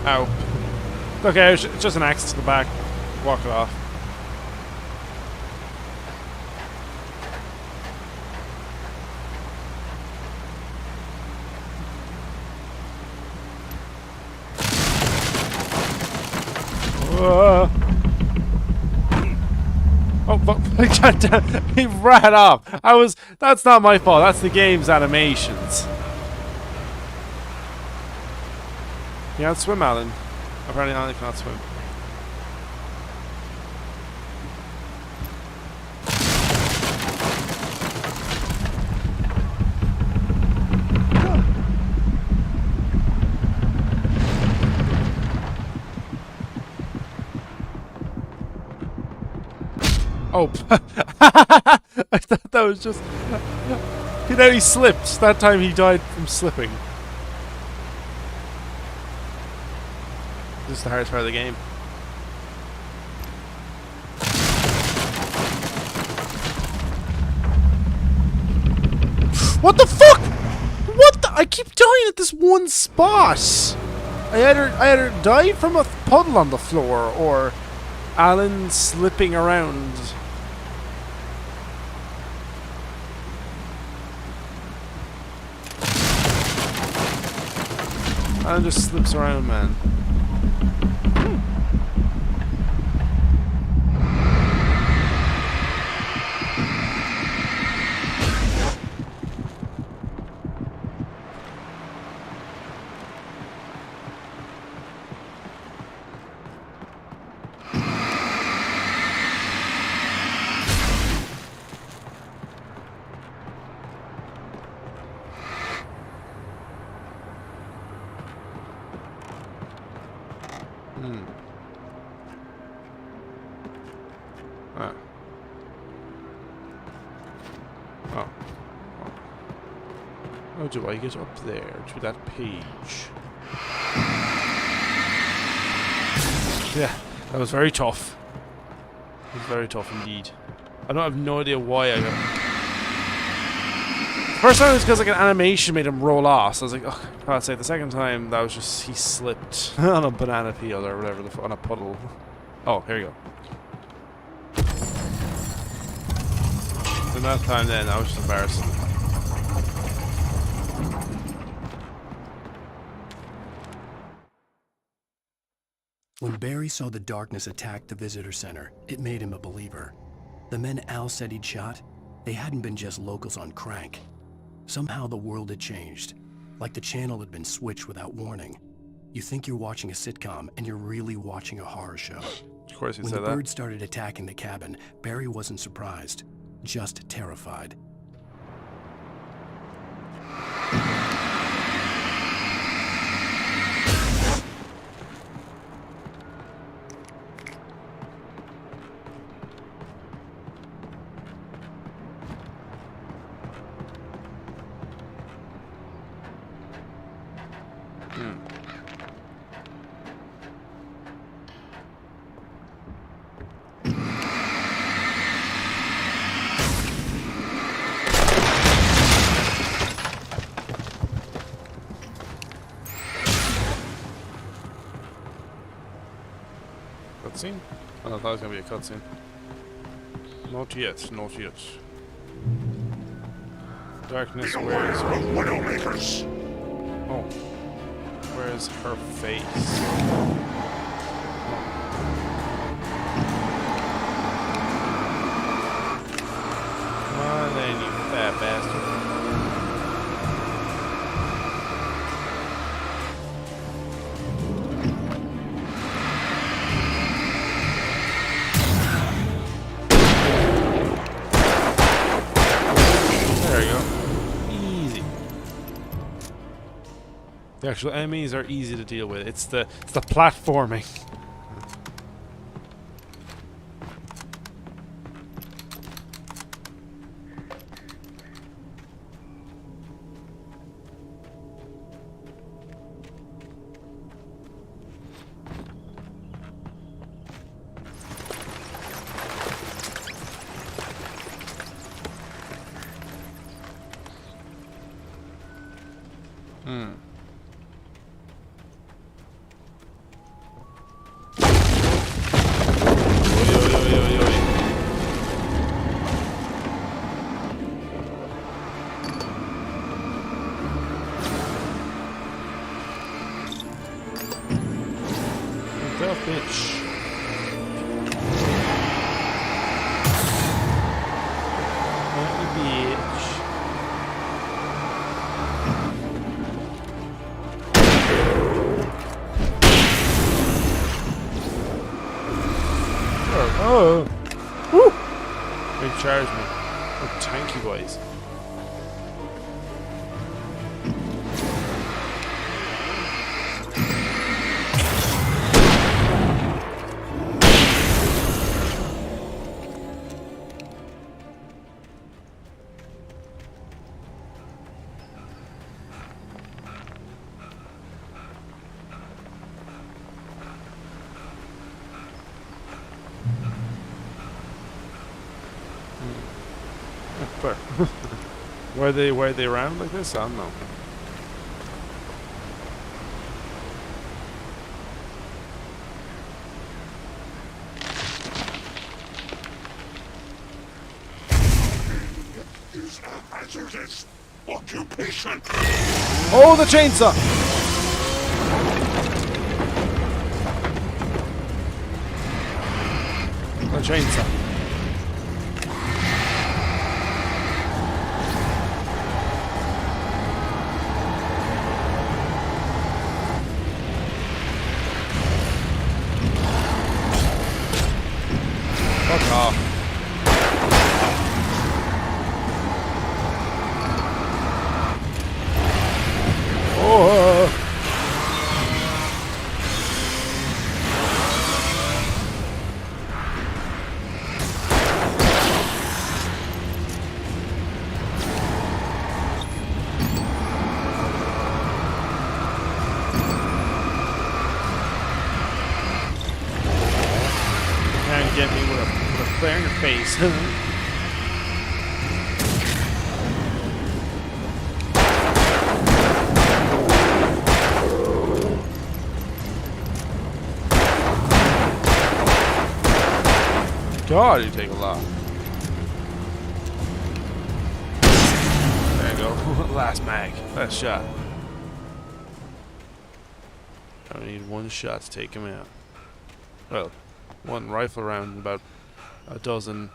Ow. Okay, it's just an axe to the back. Walk it off. Oh, but he ran off. That's not my fault. That's the game's animations. You can't swim, Alan. Apparently Alan cannot swim. Oh, I thought that was just... You know, he slipped. That time he died from slipping. This is the hardest part of the game. What the fuck? What the? I keep dying at this one spot. I either died from a puddle on the floor or Alan slipping around. Alan just slips around, man. Ah. Oh. How do I get up there to that page? Yeah, that was very tough. It was very tough indeed. I have no idea why I got... The first time it was because like an animation made him roll off, so I was like, oh, God's sake. The second time, that was just, he slipped on a banana peel or whatever, on a puddle. Oh, here you go. And that time then, that was just embarrassing. When Barry saw the darkness attack the visitor center, it made him a believer. The men Al said he'd shot, they hadn't been just locals on crank. Somehow the world had changed, like the channel had been switched without warning. You think you're watching a sitcom, and you're really watching a horror show. Of course he When said the that. birds started attacking the cabin, Barry wasn't surprised, just terrified. Cutscene? Oh, I thought it was gonna be a cutscene. Not yet, not yet. Darkness, where is her? Widowmakers. Oh. Where is her face? Come on then, you fat bastard. The actual enemies are easy to deal with. It's the platforming. Bitch. Oh! Woo! They charged me. Oh, tanky boys. Why are they around like this? I don't know. Is a hazardous occupation. Oh, the chainsaw! The chainsaw. Fuck off. Oh. Can't get me with a flare in your face. God, you take a lot. There you go. Last mag. Last shot. I need one shot to take him out. Well, one rifle round and about a dozen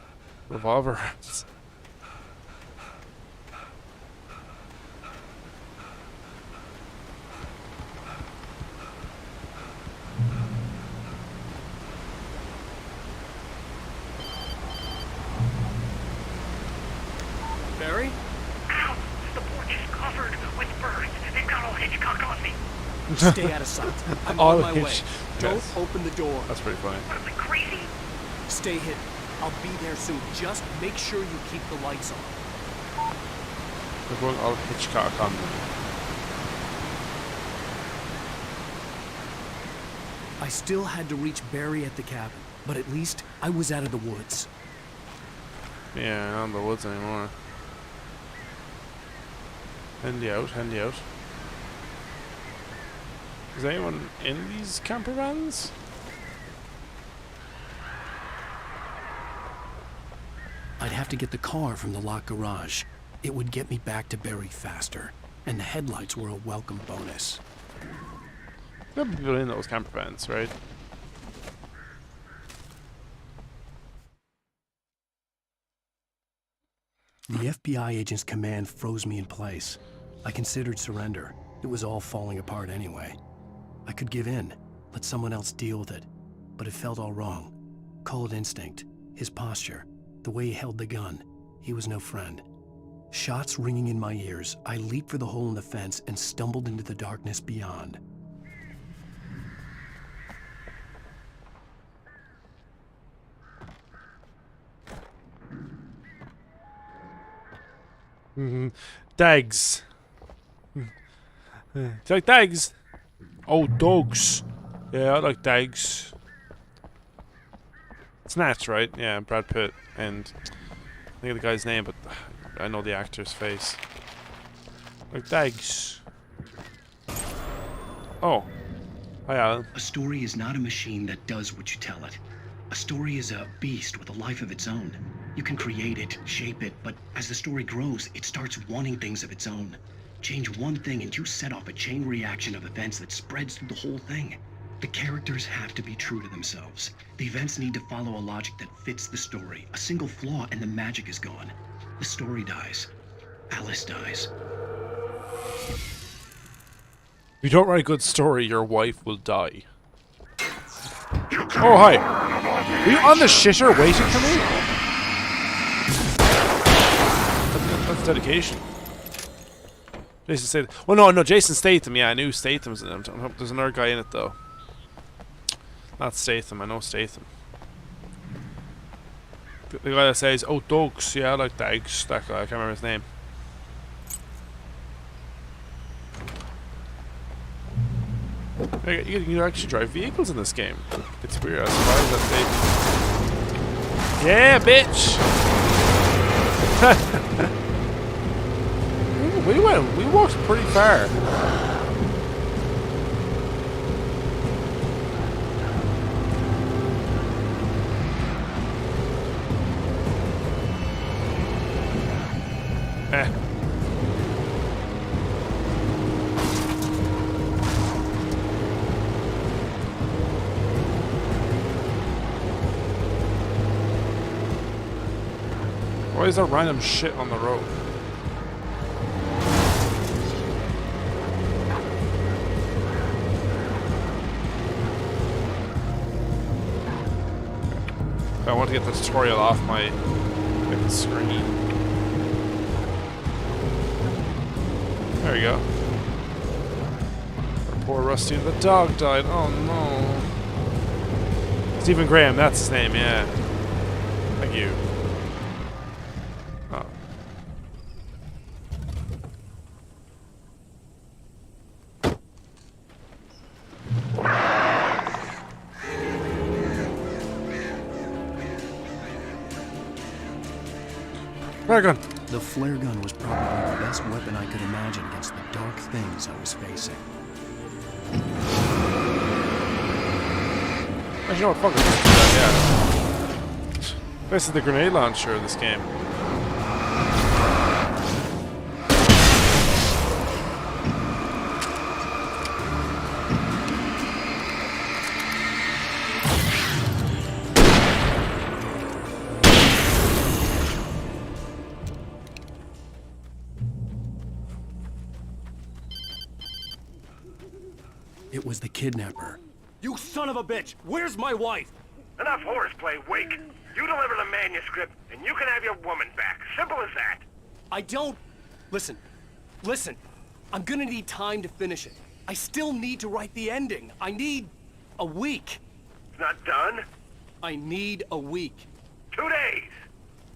revolver rounds. Barry? Ow! The porch is covered with birds. They've got all Hitchcock on me. Stay out of sight. I'm All on my way. Hitch- Don't yes. open the door. That's pretty funny. What am I, crazy? Stay hidden. I'll be there soon. Just make sure you keep the lights on. They're going all Hitchcock on me. I still had to reach Barry at the cabin, but at least I was out of the woods. Yeah, not in the woods anymore. Handy out, handy out. Is anyone in these camper vans? I'd have to get the car from the locked garage. It would get me back to Barry faster, and the headlights were a welcome bonus. There'll be people in those camper vans, right? The FBI agent's command froze me in place. I considered surrender. It was all falling apart anyway. I could give in, let someone else deal with it, but it felt all wrong. Call it instinct, his posture, the way he held the gun. He was no friend. Shots ringing in my ears, I leaped for the hole in the fence and stumbled into the darkness beyond. Dags. Do you like dags? Oh, dogs. Yeah, I like dags. Snatch, right? Yeah, Brad Pitt. And I think of the guy's name, but I know the actor's face. Like dags. Oh. Hi, Alan. A story is not a machine that does what you tell it. A story is a beast with a life of its own. You can create it, shape it, but as the story grows, it starts wanting things of its own. Change one thing and you set off a chain reaction of events that spreads through the whole thing. The characters have to be true to themselves. The events need to follow a logic that fits the story. A single flaw and the magic is gone. The story dies. Alice dies. If you don't write a good story, your wife will die. Oh, hi. Are you on the shitter waiting for me? That's dedication. Jason Statham. Well, no, Jason Statham. Yeah, I knew Statham was in it. There's another guy in it, though. Not Statham. I know Statham. The guy that says, "Oh, dogs." Yeah, I like dogs. That guy. I can't remember his name. You can actually drive vehicles in this game. It's weird. I was surprised that they... Yeah, bitch! We walked pretty far. Why is there random shit on the road? I want to get the tutorial off my screen. There we go. Poor Rusty, the dog died. Oh no. Stephen Graham, that's his name, yeah. Thank you. Oh. Flare gun. The flare gun was probably the best weapon I could imagine against the dark things I was facing. Actually, you know what? Fuck it. Yeah. This is the grenade launcher of this game. It was the kidnapper. You son of a bitch! Where's my wife? Enough horseplay, Wake. You deliver the manuscript, and you can have your woman back. Simple as that. I don't... Listen. I'm gonna need time to finish it. I still need to write the ending. I need a week. It's not done? I need a week. 2 days.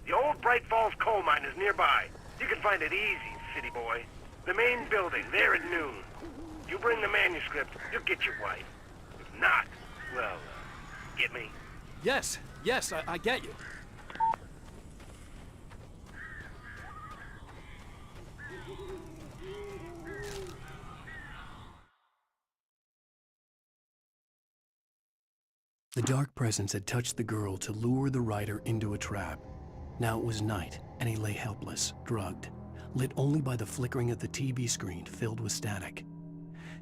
The old Bright Falls coal mine is nearby. You can find it easy, city boy. The main building, there at noon. You bring the manuscript, you'll get your wife. If not, well, get me? Yes, I get you. The dark presence had touched the girl to lure the writer into a trap. Now it was night, and he lay helpless, drugged, lit only by the flickering of the TV screen filled with static.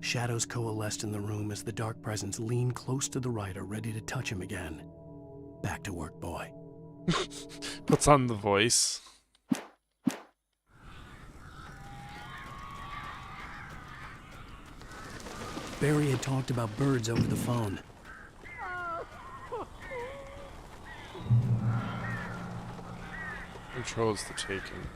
Shadows coalesced in the room as the dark presence leaned close to the writer, ready to touch him again. Back to work, boy. Puts on the voice. Barry had talked about birds over the phone. Controls the taking.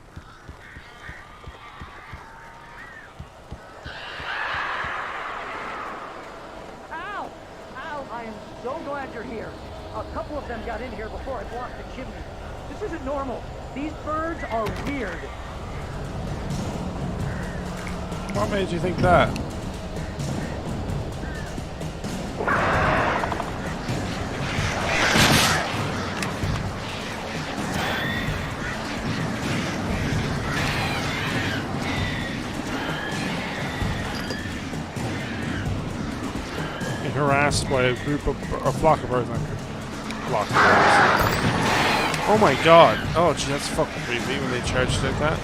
Ow! I am so glad you're here. A couple of them got in here before I blocked the chimney. This isn't normal. These birds are weird. What made you think that? Harassed by a flock of birds. Flock of birds. Oh my god. Oh gee, that's fucking creepy when they charge like that.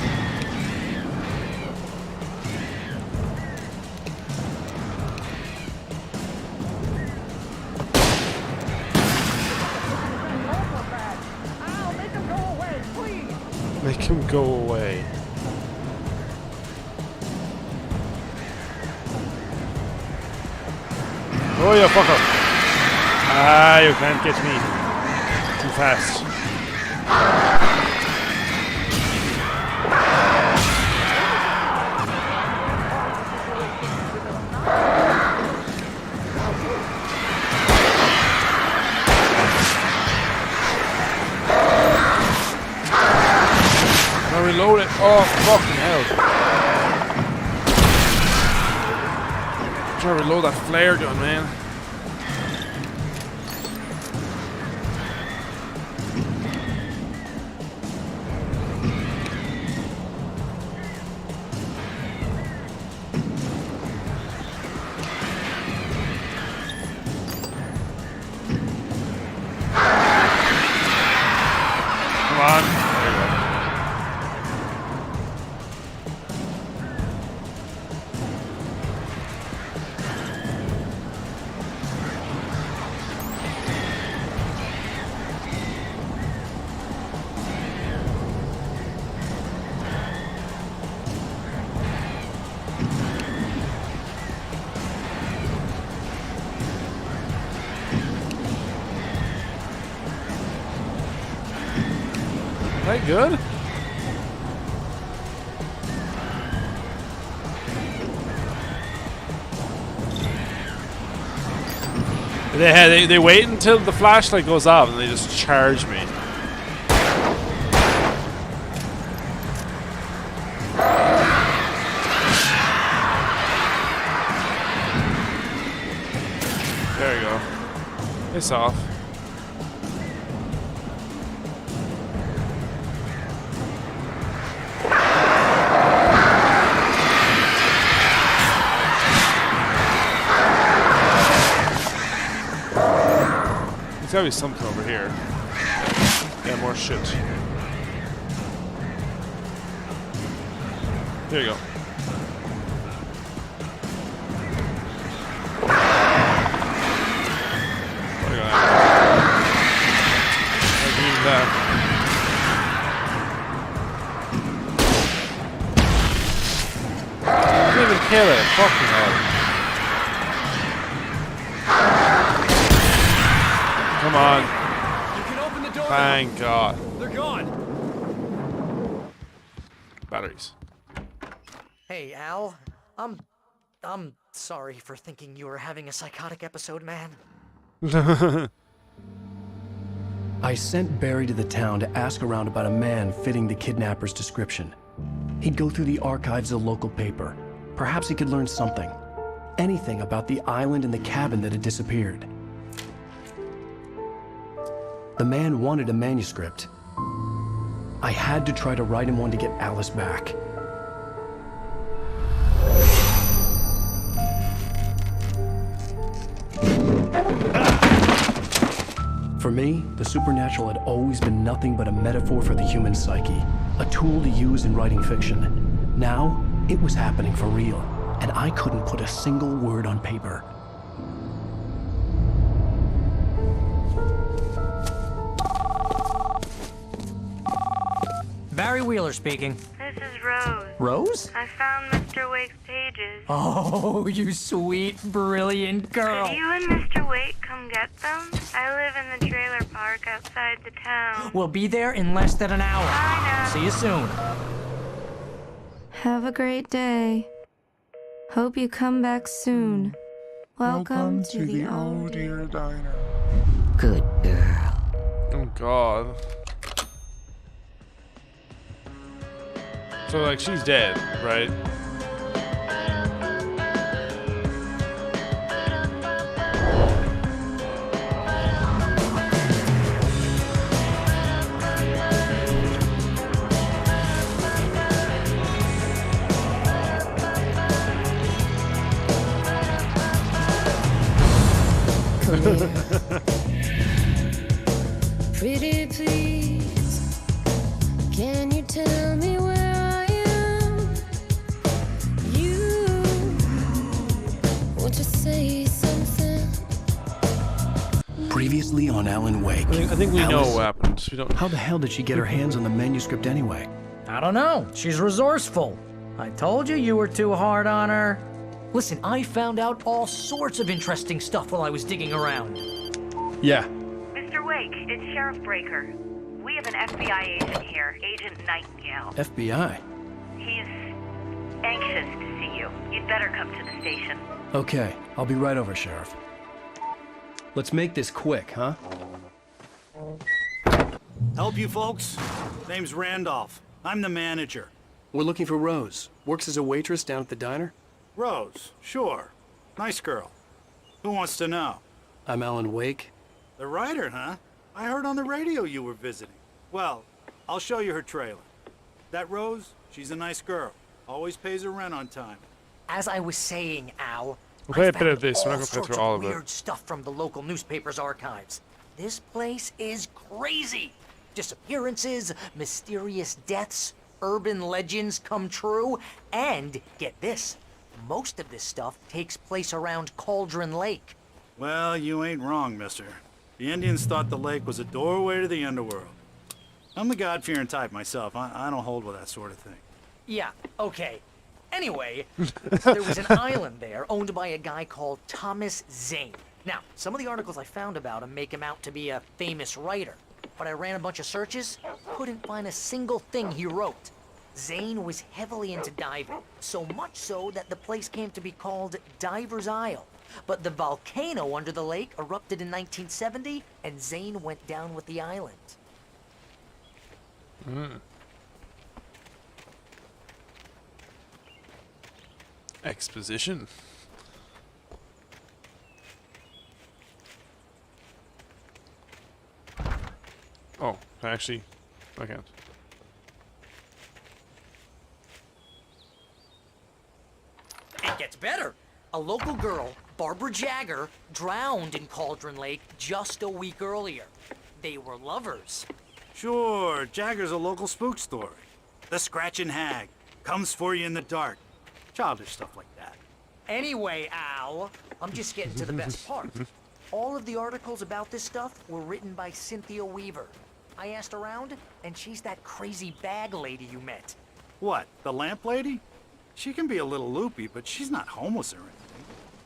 Ow, make him go away, please! Make him go away. Oh, you fucker! Ah, you can't get me. Too fast. Now reload it. Oh, fucking hell. Try to reload that flare gun, man. That good? They wait until the flashlight goes off and they just charge me. There you go. It's off. There's gotta be something over here. Yeah, more shit. There you go. Look at that. I didn't even kill it. Fucking hell. Come on. You can open the door. Thank God. They're gone. Batteries. Hey, Al. I'm sorry for thinking you were having a psychotic episode, man. I sent Barry to the town to ask around about a man fitting the kidnapper's description. He'd go through the archives of the local paper. Perhaps he could learn something. Anything about the island and the cabin that had disappeared. The man wanted a manuscript. I had to try to write him one to get Alice back. For me, the supernatural had always been nothing but a metaphor for the human psyche, a tool to use in writing fiction. Now, it was happening for real, and I couldn't put a single word on paper. Barry Wheeler speaking. This is Rose. Rose? I found Mr. Wake's pages. Oh, you sweet, brilliant girl. Could you and Mr. Wake come get them? I live in the trailer park outside the town. We'll be there in less than an hour. I know. See you soon. Have a great day. Hope you come back soon. Welcome to the Oh Dear Diner. Good girl. Oh God. So like she's dead, right? Pretty please, can you tell me where I am? You want to say something? Previously on Alan Wake. I think we know Alice- what happened. We don't. How the hell did she get her hands on the manuscript anyway? I don't know. She's resourceful. I told you were too hard on her. Listen, I found out all sorts of interesting stuff while I was digging around. Yeah. Mr. Wake, it's Sheriff Breaker. We have an FBI agent here, Agent Nightingale. FBI. He's anxious to see you. You'd better come to the station. Okay, I'll be right over, Sheriff. Let's make this quick, huh? Help you folks? Name's Randolph. I'm the manager. We're looking for Rose. Works as a waitress down at the diner. Rose, sure. Nice girl. Who wants to know? I'm Alan Wake. The writer, huh? I heard on the radio you were visiting. Well, I'll show you her trailer. That Rose, she's a nice girl. Always pays her rent on time. As I was saying, Al, We'll play I a bit of found this. We're not all gonna play sorts through all of of it. weird stuff from the local newspaper's archives. This place is crazy. Disappearances, mysterious deaths, urban legends come true, and get this, most of this stuff takes place around Cauldron Lake. Well, you ain't wrong, mister. The Indians thought the lake was a doorway to the underworld. I'm the God-fearing type myself. I don't hold with that sort of thing. Yeah, okay. Anyway, there was an island there owned by a guy called Thomas Zane. Now, some of the articles I found about him make him out to be a famous writer. but I ran a bunch of searches, couldn't find a single thing he wrote. Zane was heavily into diving, so much so that the place came to be called Diver's Isle. But the volcano under the lake erupted in 1970, and Zane went down with the island. Exposition. Oh, actually, I can't. It gets better. A local girl, Barbara Jagger, drowned in Cauldron Lake just a week earlier. They were lovers. Sure, Jagger's a local spook story. The Scratching Hag. Comes for you in the dark. Childish stuff like that. Anyway, Al, I'm just getting to the best part. All of the articles about this stuff were written by Cynthia Weaver. I asked around, and she's that crazy bag lady you met. What, the lamp lady? She can be a little loopy, but she's not homeless or anything.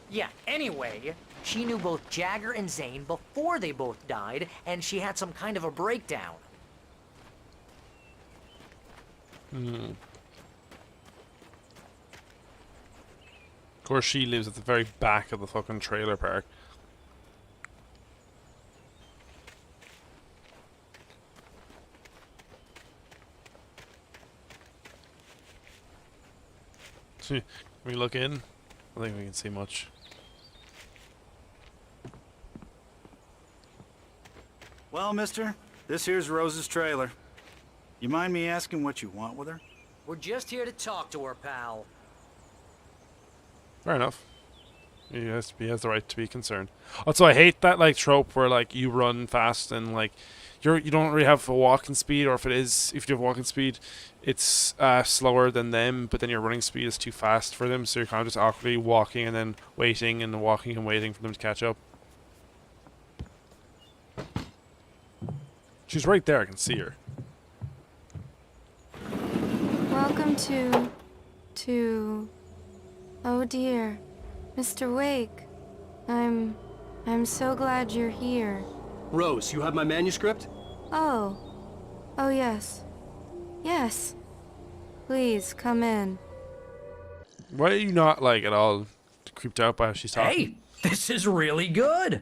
Yeah, anyway, she knew both Jagger and Zane before they both died, and she had some kind of a breakdown. Of course, she lives at the very back of the fucking trailer park. Can we look in? I think we can see much. Well, mister, this here's Rose's trailer. You mind me asking what you want with her? We're just here to talk to her, pal. Fair enough. He has the right to be concerned. Also, I hate that like trope where like you run fast and like you don't really have a walking speed, or if you have walking speed, it's slower than them, but then your running speed is too fast for them, so you're kind of just awkwardly walking and then waiting and walking and waiting for them to catch up. She's right there, I can see her. Welcome to... Oh dear, Mr. Wake. I'm so glad you're here. Rose, you have my manuscript? Oh yes. Yes. Please, come in. Why are you not, like, at all creeped out by how she's talking? Hey, this is really good.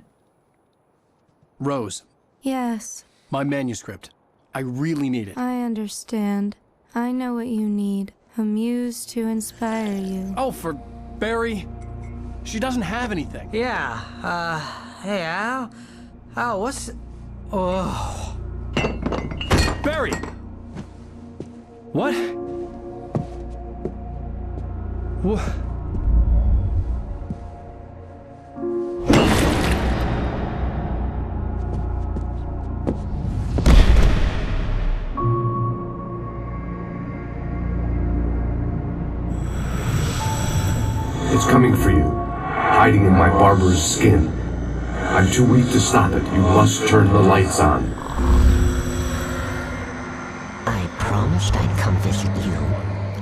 Rose. Yes. My manuscript. I really need it. I understand. I know what you need. A muse to inspire you. Oh, for Barry. She doesn't have anything. Yeah, hey, Al? Al, what's... Oh. Barry! What? What? It's coming for you, hiding in my barber's skin. I'm too weak to stop it. You must turn the lights on. I promised I'd come visit you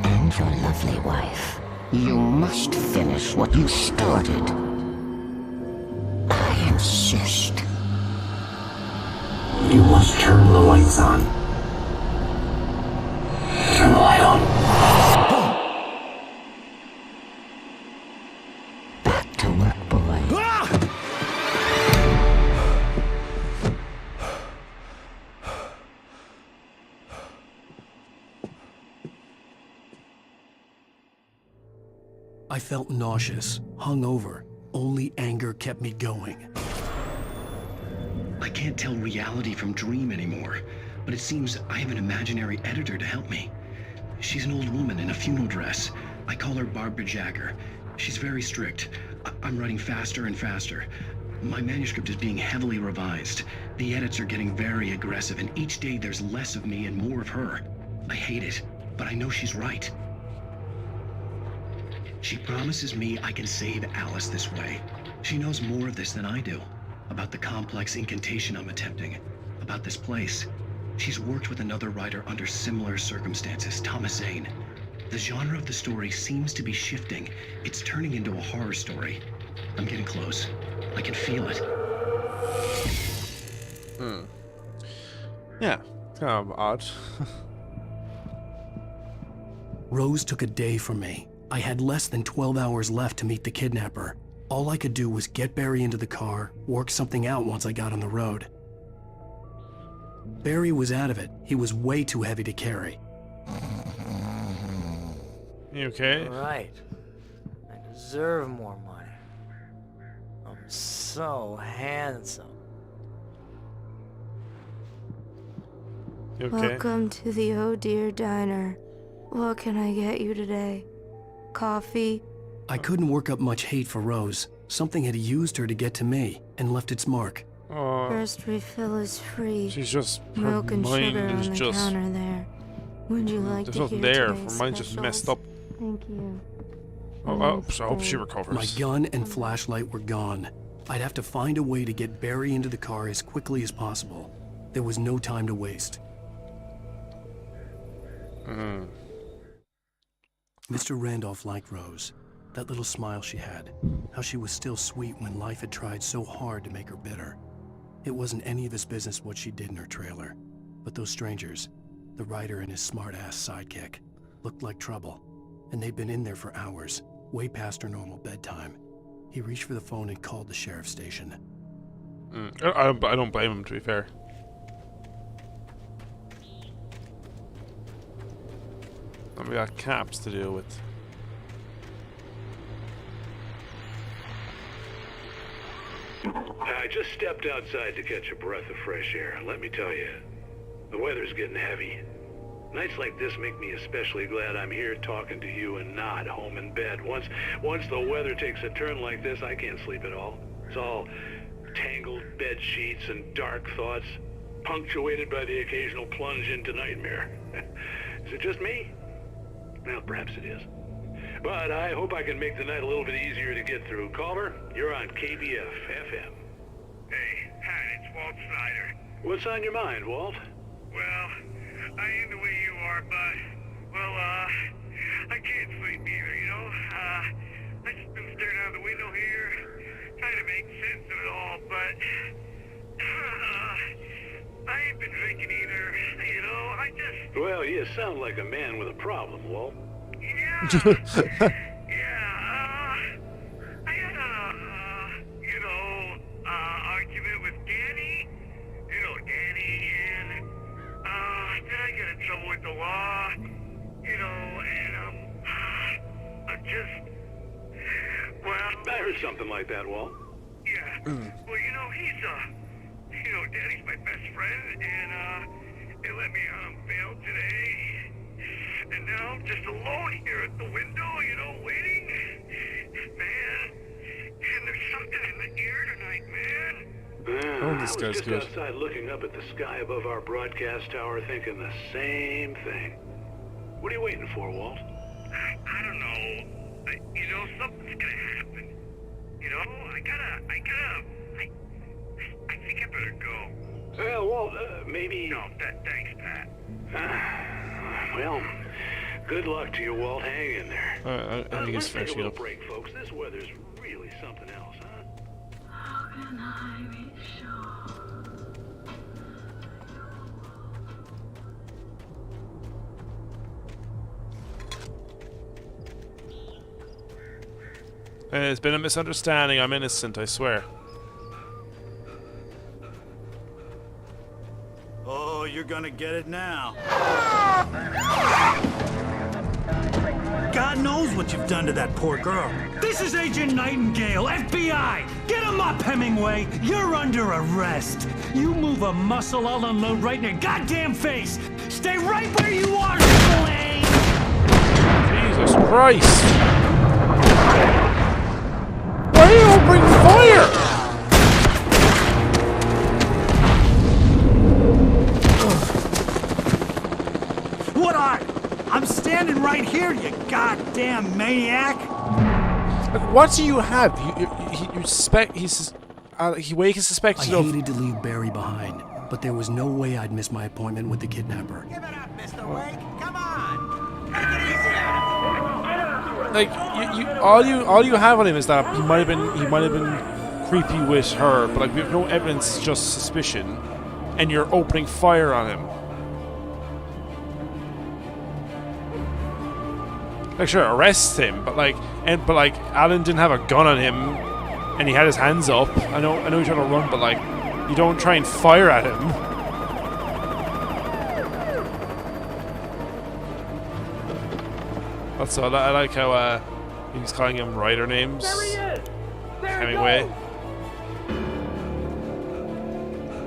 and your lovely wife. You must finish what you started. I insist. You must turn the lights on. Turn the light on. Back to work, boy. I felt nauseous, hungover. Only anger kept me going. I can't tell reality from dream anymore, but it seems I have an imaginary editor to help me. She's an old woman in a funeral dress. I call her Barbara Jagger. She's very strict. I'm writing faster and faster. My manuscript is being heavily revised. The edits are getting very aggressive, and each day there's less of me and more of her. I hate it, but I know she's right. She promises me I can save Alice this way. She knows more of this than I do. About the complex incantation I'm attempting. About this place. She's worked with another writer under similar circumstances, Thomas Zane. The genre of the story seems to be shifting. It's turning into a horror story. I'm getting close. I can feel it. Yeah, it's kind of odd. Rose took a day from me. I had less than 12 hours left to meet the kidnapper. All I could do was get Barry into the car, work something out once I got on the road. Barry was out of it. He was way too heavy to carry. You okay? Right. I deserve more money. I'm so handsome. You okay? Welcome to the Oh Dear Diner. What can I get you today? Coffee? I couldn't work up much hate for Rose. Something had used her to get to me and left its mark. First refill is free. She's just milk and sugar on the just counter there. Would you like there's to nothing hear there. today's Mine's just messed up. Thank you. So I hope she recovers. My gun and flashlight were gone. I'd have to find a way to get Barry into the car as quickly as possible. There was no time to waste. Mr. Randolph liked Rose. That little smile she had. How she was still sweet when life had tried so hard to make her bitter. It wasn't any of his business what she did in her trailer. But those strangers, the writer and his smart-ass sidekick, looked like trouble. And they'd been in there for hours, way past her normal bedtime. He reached for the phone and called the sheriff's station. I don't blame him, to be fair. And we got caps to deal with. I just stepped outside to catch a breath of fresh air. Let me tell you, the weather's getting heavy. Nights like this make me especially glad I'm here talking to you and not home in bed. Once the weather takes a turn like this, I can't sleep at all. It's all tangled bed sheets and dark thoughts, punctuated by the occasional plunge into nightmare. Is it just me? Well, perhaps it is. But I hope I can make the night a little bit easier to get through. Caller, you're on KBF FM. Hey, Pat, it's Walt Snyder. What's on your mind, Walt? Well, I am the way you are, but, well, I can't sleep either, you know? I just been staring out the window here, trying to make sense of it all, but, I ain't been drinking either, you know? I just... Well, you sound like a man with a problem, Walt. Yeah, I had a, you know, argument with Danny. You know, Danny, and, then I got in trouble with the law, you know, and, I'm just, well... I heard something like that, Walt. Yeah, well, you know, he's, you know, Danny's my best friend, and, they let me on bail today. And now I'm just alone here at the window, you know, waiting. Man, and there's something in the air tonight, man. Oh, I this was guy's just good. outside looking up at the sky above our broadcast tower thinking the same thing. What are you waiting for, Walt? I don't know. You know, something's gonna happen. You know, I think I better go. Well, Walt, maybe... No, thanks, Pat. Well, good luck to you, Walt. Hang in there. I think let's it's take a finishing little up. break, folks. This weather's really something else, huh? How can I be sure? It's been a misunderstanding. I'm innocent, I swear. Oh, you're gonna get it now. God knows what you've done to that poor girl. This is Agent Nightingale, FBI! Get him up, Hemingway! You're under arrest! You move a muscle, I'll unload right in your goddamn face! Stay right where you are, Triple A! Jesus Christ! Why are you all bringing fire? What are you? I'm standing right here, you goddamn maniac! What do you have? You suspect he suspects I hated to leave Barry behind, but there was no way I'd miss my appointment with the kidnapper. Give it up, Mr. Wake. Come on. Take it easy on him. Like all you have on him is that he might have been creepy with her, but like we have no evidence, just suspicion. and you're opening fire on him. Like, sure, arrest him, but like Alan didn't have a gun on him, and he had his hands up. I know he's trying to run, but like, you don't try and fire at him. Also, I like how he was calling him writer names. There he is! There Hemingway.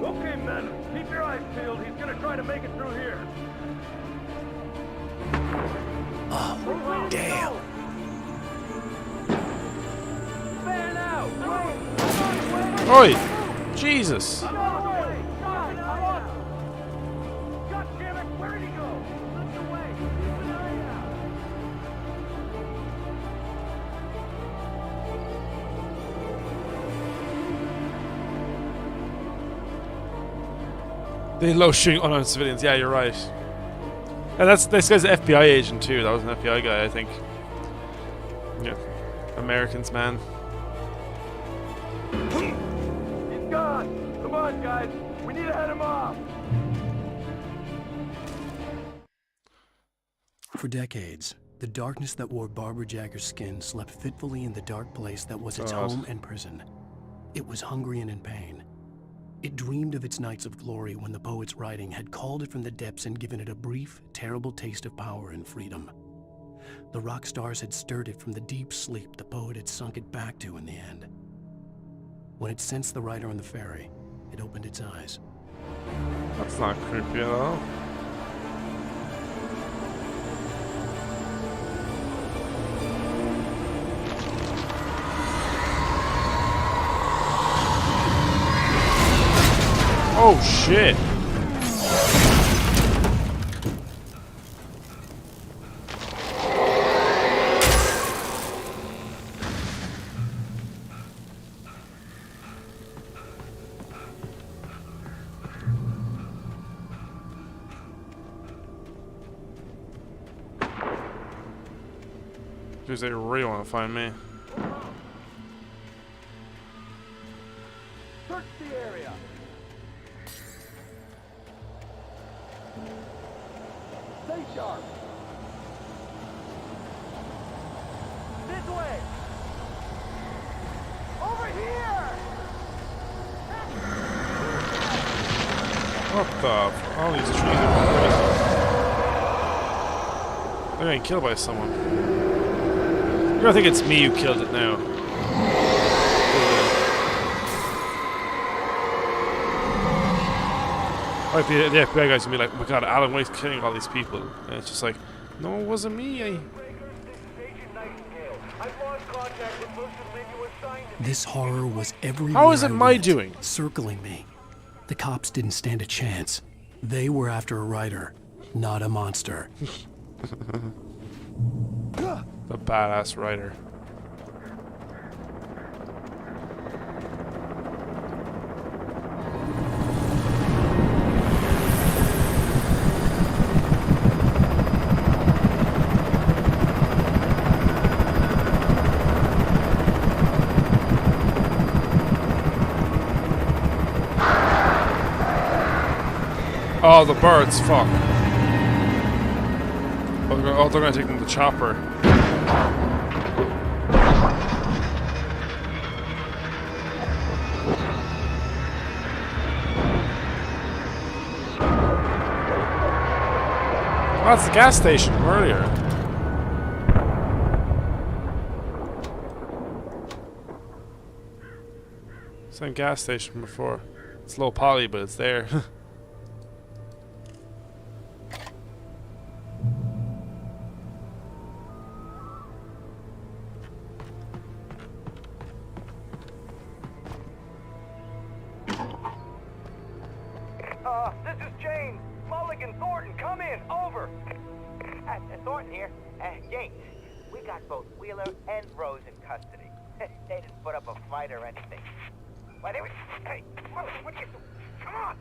Okay, men, keep your eyes peeled. He's gonna try to make it through here. Oh, damn. Fan out! Oi! Jesus! God damn it, where'd he go? Look away. Keep an eye out. They love shooting unarmed civilians. Yeah, you're right. And this guy's an FBI agent too. That was an FBI guy, I think. Yeah, Americans, man. He's gone. Come on, guys. We need to head him off. For decades, the darkness that wore Barbara Jagger's skin slept fitfully in the dark place that was its home and prison. It was hungry and in pain. It dreamed of its nights of glory when the poet's writing had called it from the depths and given it a brief, terrible taste of power and freedom. The rock stars had stirred it from the deep sleep the poet had sunk it back to in the end. When it sensed the writer on the ferry, it opened its eyes. That's not creepy at all. Oh shit! Dude, they really want to find me. Search the area. Stay sharp. This way. Over here. What the? All these trees are crazy. They're getting killed by someone. You're gonna think it's me who killed it now. Like the FBI guys gonna be like, oh my god, Alan Wake's killing all these people. And it's just like, no, it wasn't me. This horror was everywhere. How is it I my went, doing? Circling me. The cops didn't stand a chance. They were after a writer, not a monster. The badass writer. Oh, the birds, fuck. Oh, they're gonna take them to the chopper. Oh, that's the gas station from earlier. Same gas station before. It's low poly, but it's there. This is James. Mulligan, Thornton, come in. Over. Thornton here. James, we got both Wheeler and Rose in custody. They didn't put up a fight or anything. Why, they were... Hey, what are you doing? Come on!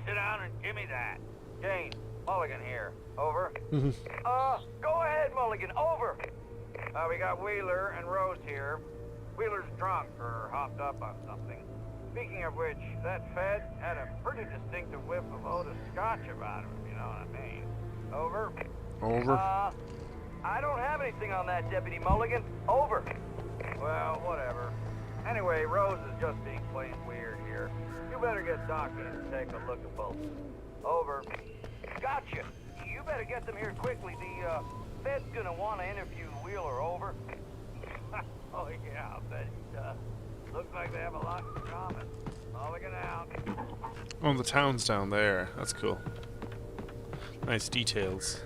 Sit down and give me that. James, Mulligan here. Over. Go ahead, Mulligan. Over. We got Wheeler and Rose here. Wheeler's drunk or hopped up on something. Speaking of which, that Fed had a pretty distinctive whiff of Otis Scotch about him, if you know what I mean. Over. Over. I don't have anything on that, Deputy Mulligan. Over. Well, whatever. Anyway, Rose is just being plain weird here. You better get Doc in and take a look at both. Over. Gotcha. You better get them here quickly. The Fed's gonna want to interview Wheeler. Over. Oh yeah, I'll bet he does. Looks like they have a lot in common. Mulligan out. Oh, the town's down there. That's cool. Nice details.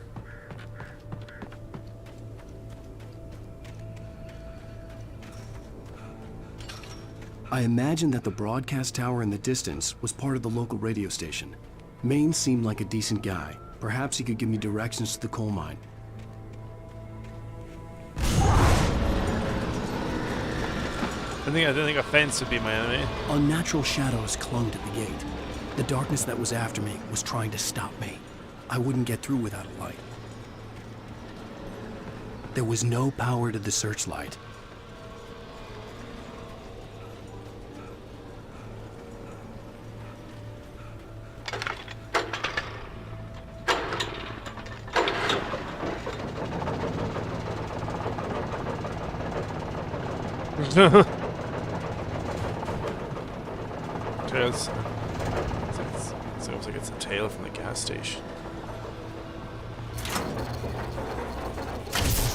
I imagined that the broadcast tower in the distance was part of the local radio station. Maine seemed like a decent guy. Perhaps he could give me directions to the coal mine. I didn't think a fence would be my enemy. Unnatural shadows clung to the gate. The darkness that was after me was trying to stop me. I wouldn't get through without a light. There was no power to the searchlight. Tails. It looks like it's a tail from the gas station.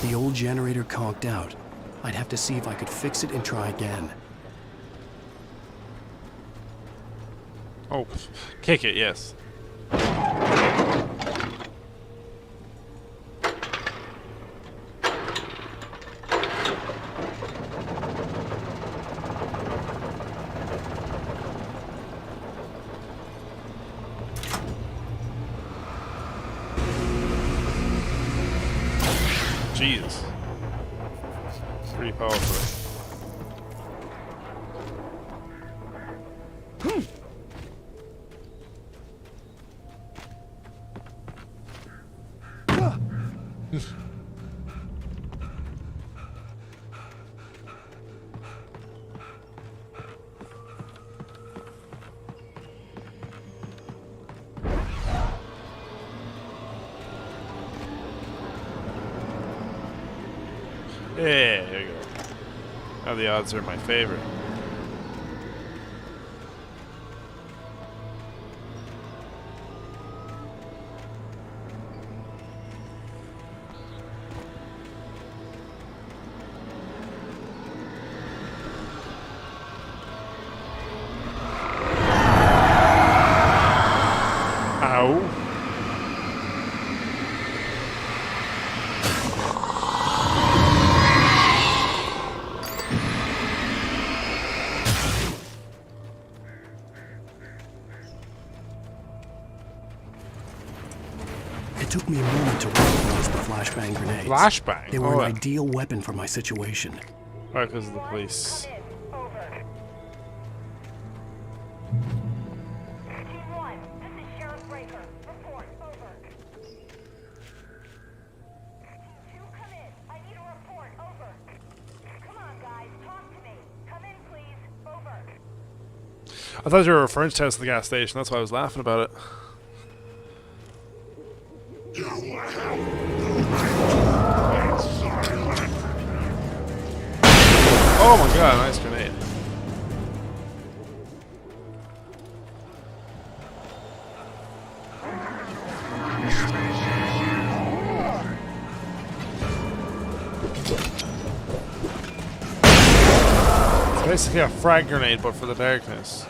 The old generator conked out. I'd have to see if I could fix it and try again. Oh, kick it, yes. Jesus. Pretty powerful. Yeah, there you go. Now the odds are in my favor. Ow. It took me a moment to recognize the flashbang grenades. Flashbang? They were Oh, an yeah. ideal weapon for my situation. Right, because of the police. I thought you were referring to Tess at the gas station. That's why I was laughing about it. Oh my god, nice grenade. It's basically a frag grenade, but for the darkness.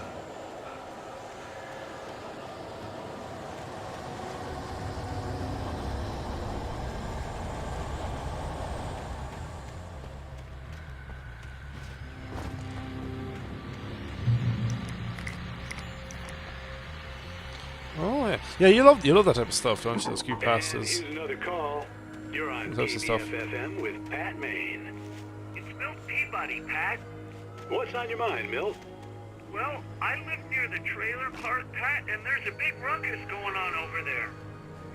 Oh yeah, yeah. You love that type of stuff, don't you? Those cute pastas. Here's another call. You're on Those types of stuff. BBFFM with Pat Maine. It's Milt Peabody, Pat. What's on your mind, Milt? Well, I live near the trailer park, Pat, and there's a big ruckus going on over there.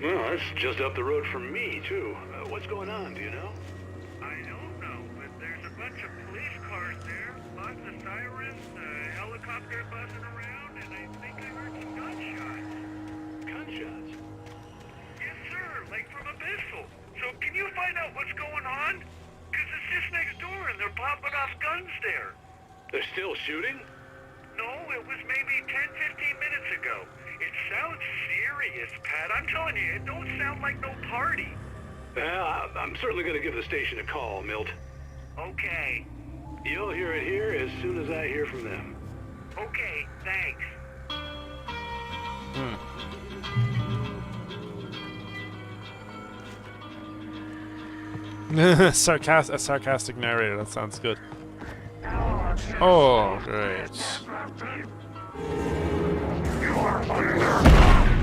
Well, that's just up the road from me, too. What's going on, do you know? I don't know, but there's a bunch of police cars there, lots of sirens, helicopters. out there buzzing around, and I think I heard some gunshots. Gunshots? Yes, sir, like from a pistol. So can you find out what's going on? Because it's just next door, and they're popping off guns there. They're still shooting? No, it was maybe 10, 15 minutes ago. It sounds serious, Pat. I'm telling you, it don't sound like no party. I'm certainly going to give the station a call, Milt. Okay. You'll hear it here as soon as I hear from them. Okay, thanks. A sarcastic narrator, that sounds good. Oh, great.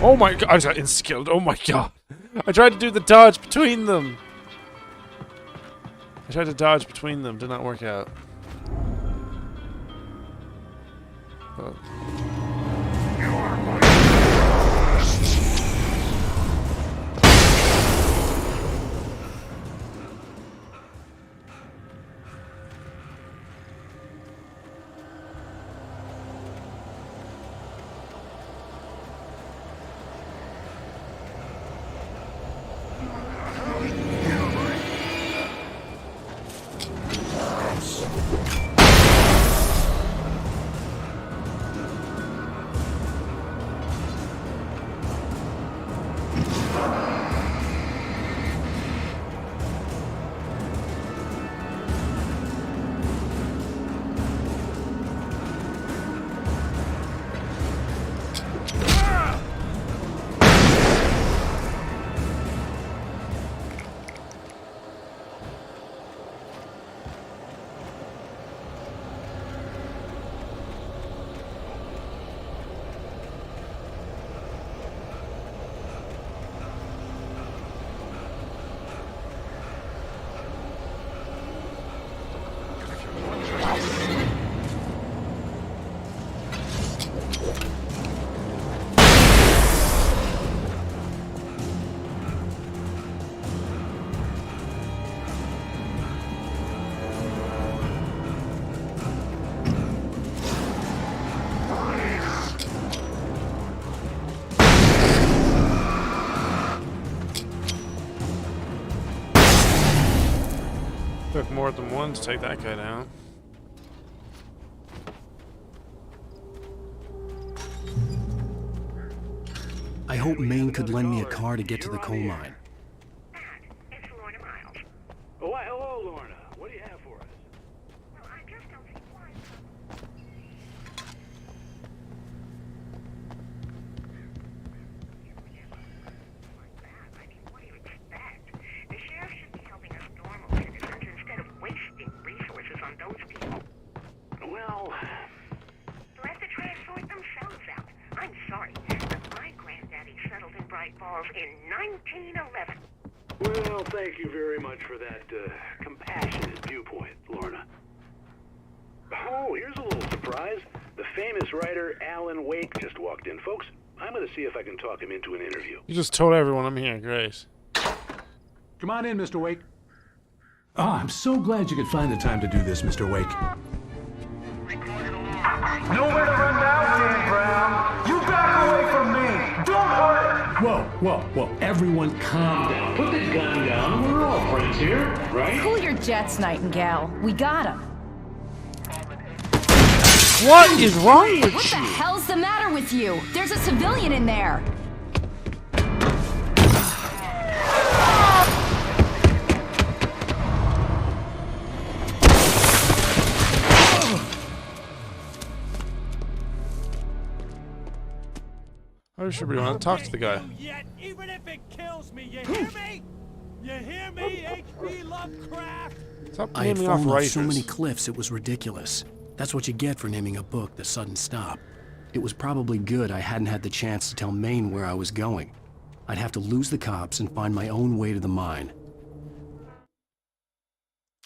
Oh my god, I got inskilled. Oh my god. I tried to do the dodge between them. Did not work out. Oh. Took more than one to take that guy down. I hope Maine could lend me a car to get to the coal mine. Oh, why, hello, Lorna. What do you have for us? Well, They'll have to try and sort themselves out. I'm sorry, but my granddaddy settled in Bright Falls in 1911. well, thank you very much for that compassionate viewpoint, Lorna. Oh, here's a little surprise. The famous writer Alan Wake just walked in. Folks, I'm going to see if I can talk him into an interview. You just told everyone I'm here. Great. Come on in, Mr. Wake. Oh, I'm so glad you could find the time to do this, Mr. Wake. Nowhere to run now, Dan Brown. You back away from me. Don't hurt it. Whoa. Everyone calm down. Put the gun down. We're all friends here, right? Cool your jets, Nightingale. We got him. What is wrong with What the you? hell's the matter with you? There's a civilian in there. I should really want to talk to the guy. Yet, even if it kills me, you hear me? You hear me, H.P. Lovecraft? Stop I had naming off fallen off writers. so many cliffs it was ridiculous. That's what you get for naming a book The Sudden Stop. It was probably good I hadn't had the chance to tell Maine where I was going. I'd have to lose the cops and find my own way to the mine.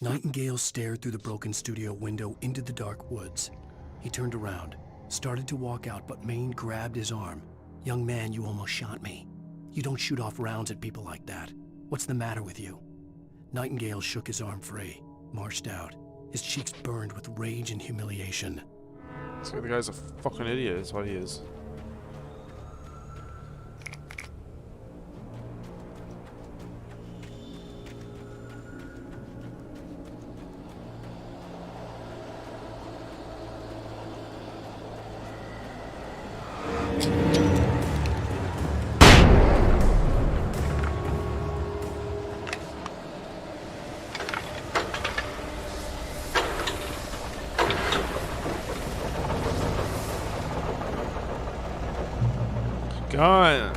Nightingale stared through the broken studio window into the dark woods. He turned around, started to walk out, but Maine grabbed his arm. "Young man, you almost shot me. You don't shoot off rounds at people like that. What's the matter with you?" Nightingale shook his arm free, marched out. His cheeks burned with rage and humiliation. So the guy's a fucking idiot, is what he is. Gone.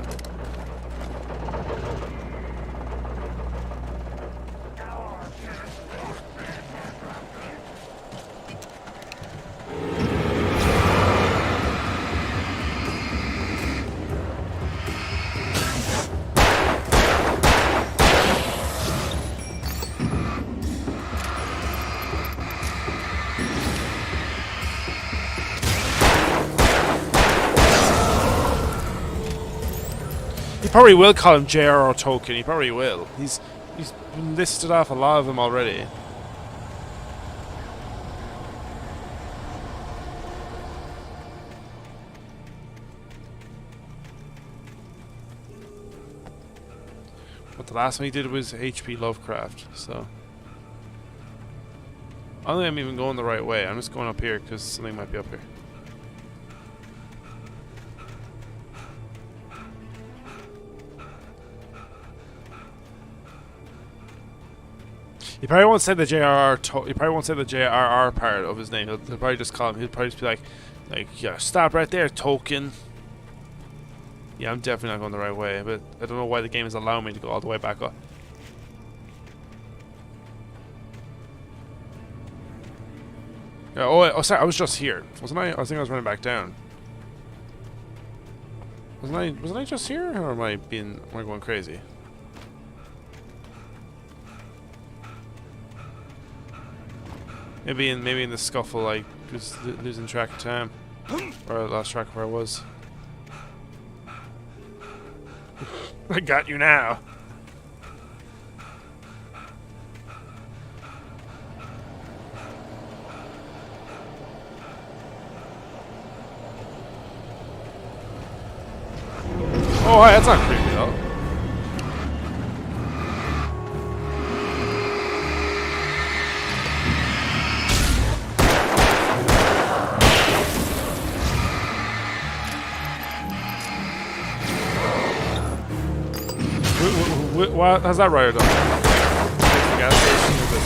He probably will call him J.R.R. Tolkien. He probably will. He's listed off a lot of them already. But the last one he did was H.P. Lovecraft. So I don't think I'm even going the right way. I'm just going up here because something might be up here. He probably won't say the J.R.R. He probably won't say the J.R.R. part of his name. He'll probably just call him. He'll probably just be like, yeah, stop right there, Tolkien. Yeah, I'm definitely not going the right way, but I don't know why the game is allowing me to go all the way back up. Yeah, oh, sorry, I was just here, wasn't I? I think I was running back down. Wasn't I just here, or am I going crazy? Maybe in the scuffle I was losing track of time, or I lost track of where I was. I got you now. Oh, hi, that's not creepy though. What? How's that right done? Gas station or this?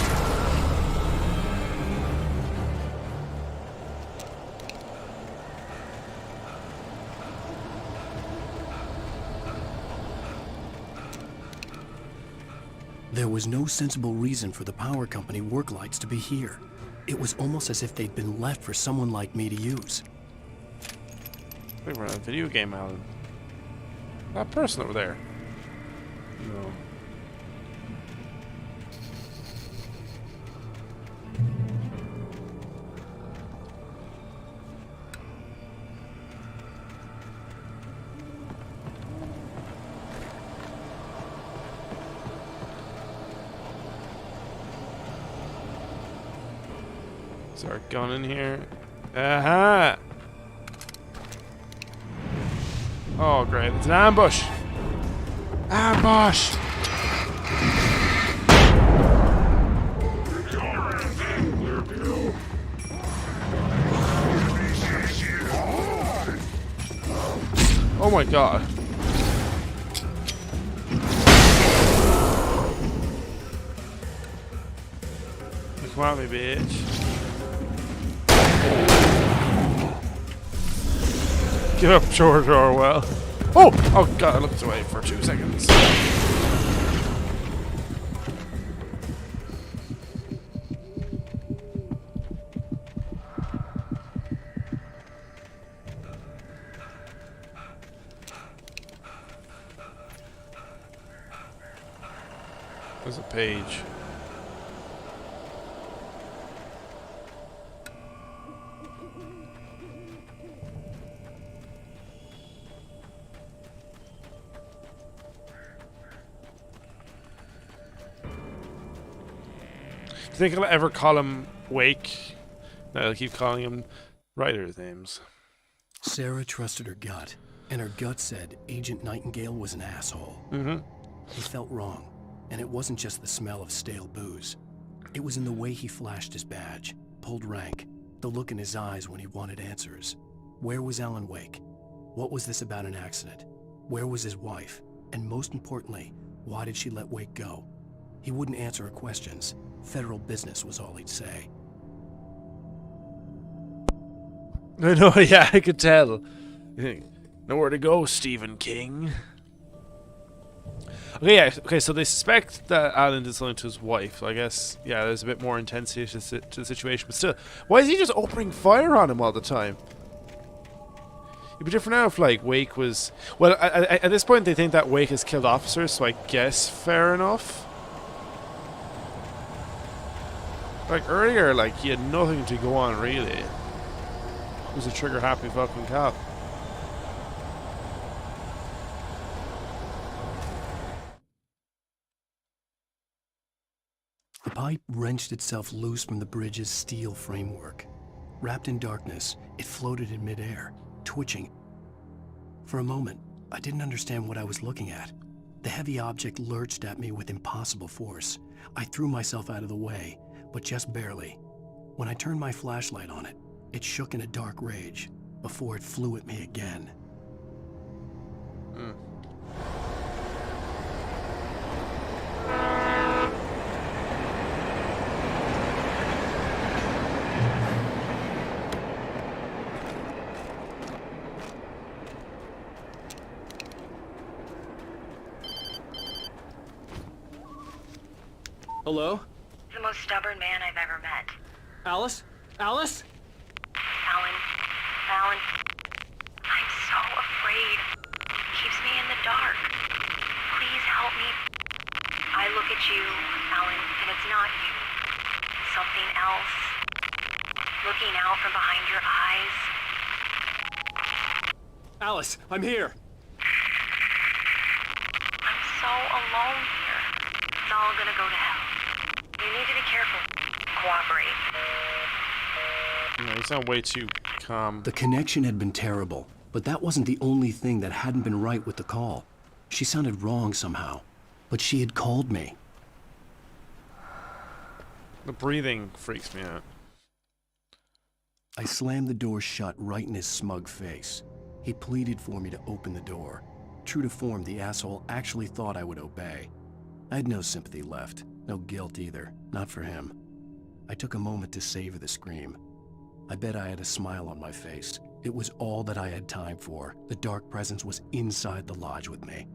There was no sensible reason for the power company work lights to be here. It was almost as if they'd been left for someone like me to use. We run a video game out. That person over there. No. Is there a gun in here? Aha! Oh great, it's an ambush! Ambushed! Oh my god. Come at me, bitch. Give up, George Orwell. Oh! Oh god, I looked away for 2 seconds. There's a page. Do you think I'll ever call him Wake? No, I'll keep calling him writers' names. Sarah trusted her gut, and her gut said Agent Nightingale was an asshole. He felt wrong, and it wasn't just the smell of stale booze. It was in the way he flashed his badge, pulled rank, the look in his eyes when he wanted answers. Where was Alan Wake? What was this about an accident? Where was his wife? And most importantly, why did she let Wake go? He wouldn't answer her questions. Federal business was all he'd say. I know, yeah, I could tell. Nowhere to go, Stephen King. Okay, yeah, okay, so they suspect that Alan did something to his wife. So I guess, yeah, there's a bit more intensity to the situation. But still, why is he just opening fire on him all the time? It'd be different now if, like, Wake was... Well, at this point, they think that Wake has killed officers, so I guess fair enough. Like, earlier, like, he had nothing to go on, really. He was a trigger-happy fucking cop. The pipe wrenched itself loose from the bridge's steel framework. Wrapped in darkness, it floated in midair, twitching. For a moment, I didn't understand what I was looking at. The heavy object lurched at me with impossible force. I threw myself out of the way, but just barely. When I turned my flashlight on it, it shook in a dark rage before it flew at me again. Hello? The most stubborn man I've ever met. Alice? Alice? Alan. Alan. I'm so afraid. Keeps me in the dark. Please help me. I look at you, Alan, and it's not you. Something else. Looking out from behind your eyes. Alice, I'm here. I'm so alone here. It's all gonna go to hell. You need to be careful. Cooperate. No, you sound way too calm. The connection had been terrible, but that wasn't the only thing that hadn't been right with the call. She sounded wrong somehow, but she had called me. The breathing freaks me out. I slammed the door shut right in his smug face. He pleaded for me to open the door. True to form, the asshole actually thought I would obey. I had no sympathy left, no guilt either, not for him. I took a moment to savor the scream. I bet I had a smile on my face. It was all that I had time for. The dark presence was inside the lodge with me.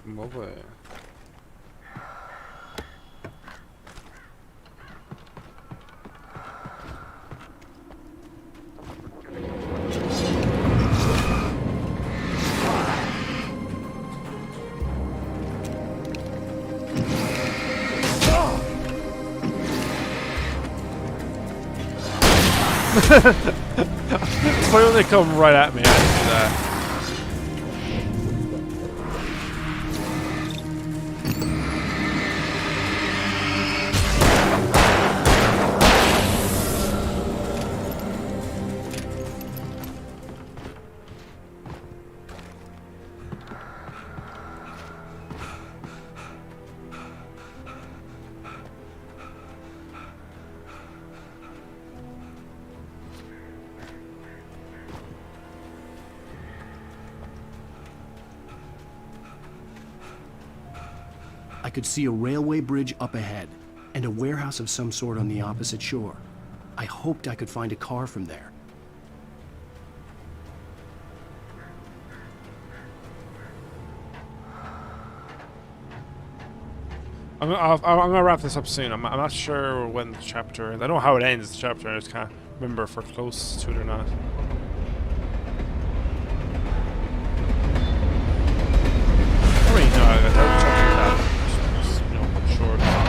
Mobile. It's funny when they come right at me. I do that. I could see a railway bridge up ahead, and a warehouse of some sort on the opposite shore. I hoped I could find a car from there. I'm gonna wrap this up soon. I'm not sure when the chapter ends. I know how it ends, the chapter. I just can't remember if we're close to it or not. I mean, no, I hope the chapter is that, you know, short.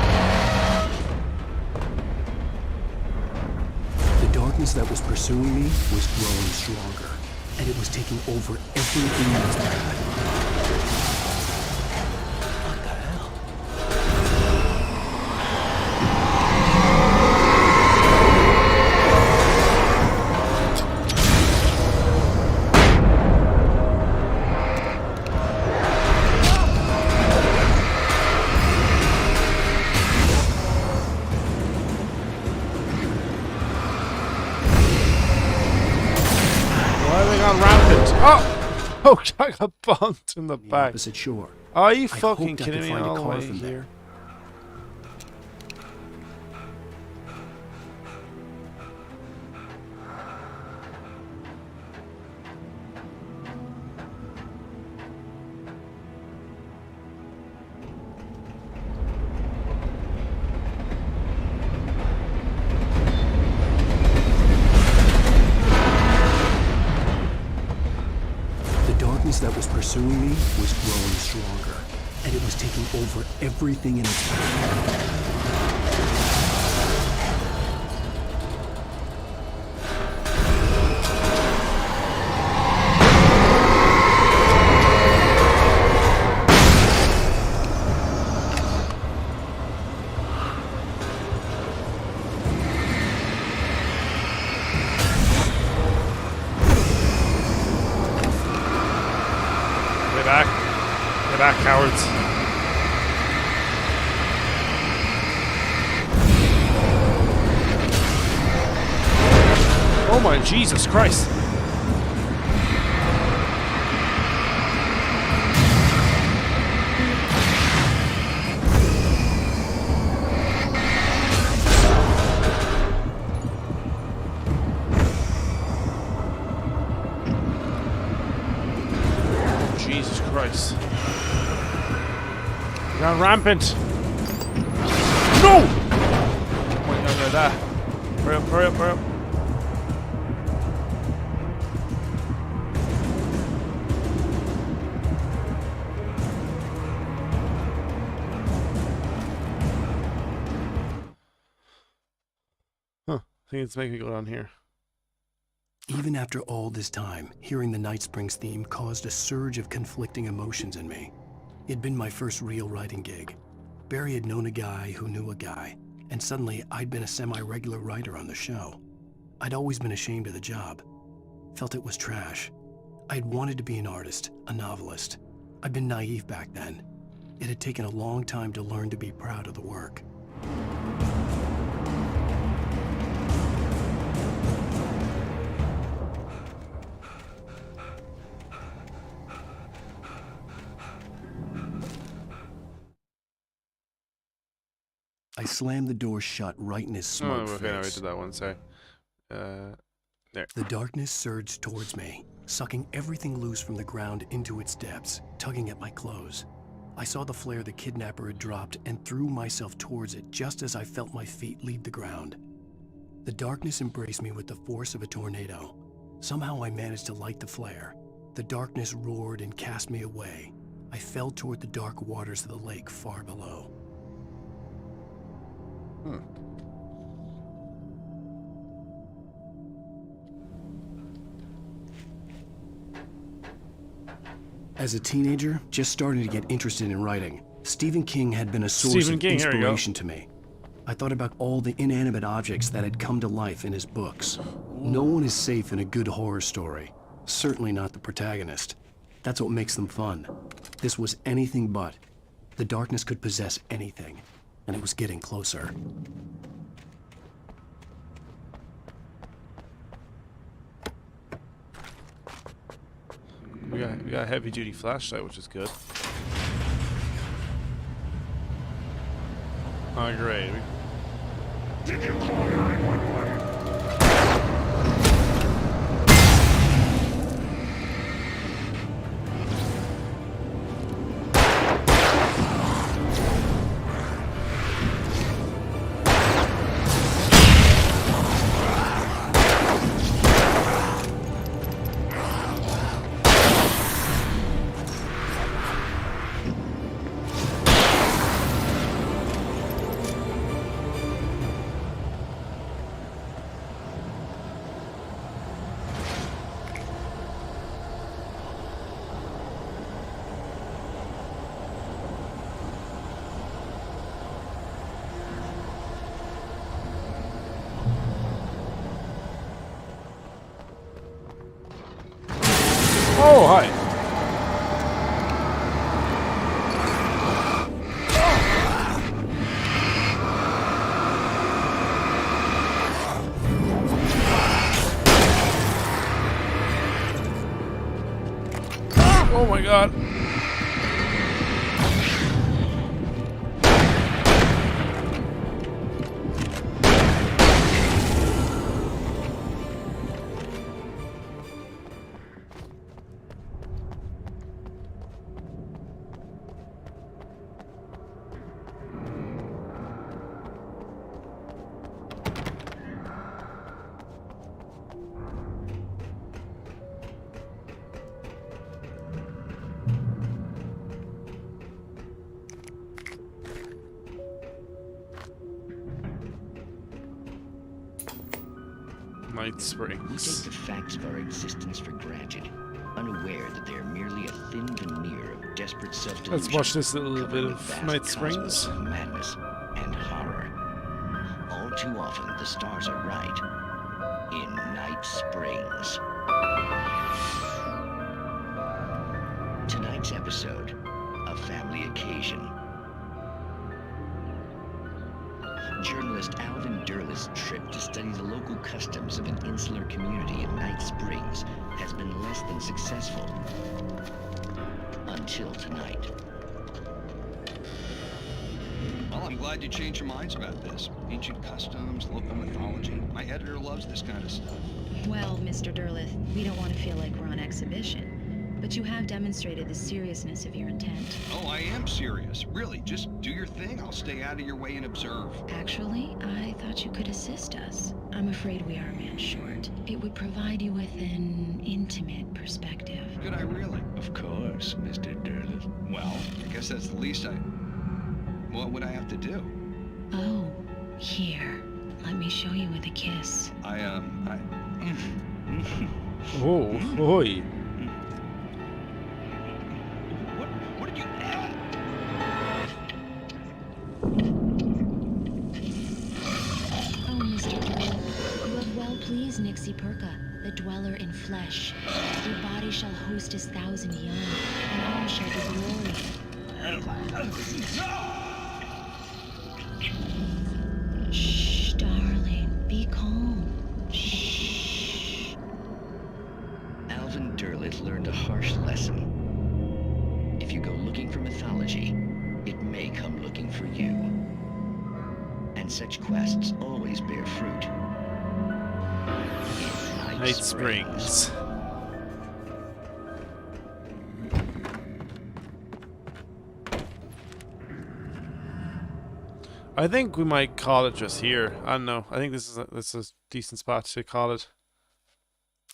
darkness that was pursuing me was growing stronger, and it was taking over everything in its path. Oh, I got bumped in the back. Opposite shore. Are you I fucking hoped I kidding could me find a all the car way from here? there. That was pursuing me was growing stronger, and it was taking over everything in its path. Get back, cowards. Oh my Jesus Christ. Jesus Christ. You're on rampant. No! Wait, no, that. Hurry up, hurry up, hurry up. Huh. I think it's making me go down here. Even after all this time, hearing the Night Springs theme caused a surge of conflicting emotions in me. It'd been my first real writing gig. Barry had known a guy who knew a guy, and suddenly I'd been a semi-regular writer on the show. I'd always been ashamed of the job. Felt it was trash. I'd wanted to be an artist, a novelist. I'd been naive back then. It had taken a long time to learn to be proud of the work. I slammed the door shut right in his smug face. Okay, no, I did that one, sorry. There. The darkness surged towards me, sucking everything loose from the ground into its depths, tugging at my clothes. I saw the flare the kidnapper had dropped and threw myself towards it just as I felt my feet leave the ground. The darkness embraced me with the force of a tornado. Somehow I managed to light the flare. The darkness roared and cast me away. I fell toward the dark waters of the lake far below. As a teenager, just starting to get interested in writing, Stephen King had been a source of inspiration to me. I thought about all the inanimate objects that had come to life in his books. No one is safe in a good horror story. Certainly not the protagonist. That's what makes them fun. This was anything but. The darkness could possess anything, and it was getting closer. We got a heavy-duty flashlight, which is good. Oh, great. Did you call 911? Oh, hi. Oh my god. Night We Springs. take the facts of our existence for granted, unaware that they are merely a thin veneer of desperate self-delusion. Let's watch this little bit covering a of vast Night cosmos Springs. of madness and horror. All too often, the stars are right. In Night Springs. Tonight's episode, a family occasion. Journalist Alvin Derleth's trip to study the local customs of an insular community in Night Springs has been less than successful. Until tonight. Well, I'm glad you changed your minds about this. Ancient customs, local mythology. My editor loves this kind of stuff. Well, Mr. Derleth, we don't want to feel like we're on exhibition. But you have demonstrated the seriousness of your intent. Oh, I am serious. Really, just do your thing. I'll stay out of your way and observe. Actually, I thought you could assist us. I'm afraid we are a man short. It would provide you with an intimate perspective. Could I really? Of course, Mr. Derleth. Well, I guess that's the least I... What would I have to do? Oh, here. Let me show you with a kiss. Oh, boy. What did you... Oh, Mr. Derleth, you have well pleased Nixie Perka, the dweller in flesh. Your body shall host his 1,000 young, and all shall be glory. Shh, darling, be calm. Shh. Alvin Derleth learned a harsh lesson. If you go looking for mythology, it may come looking for you. And such quests always bear fruit. In Night Springs. I think we might call it just here. I don't know. I think this is a decent spot to call it.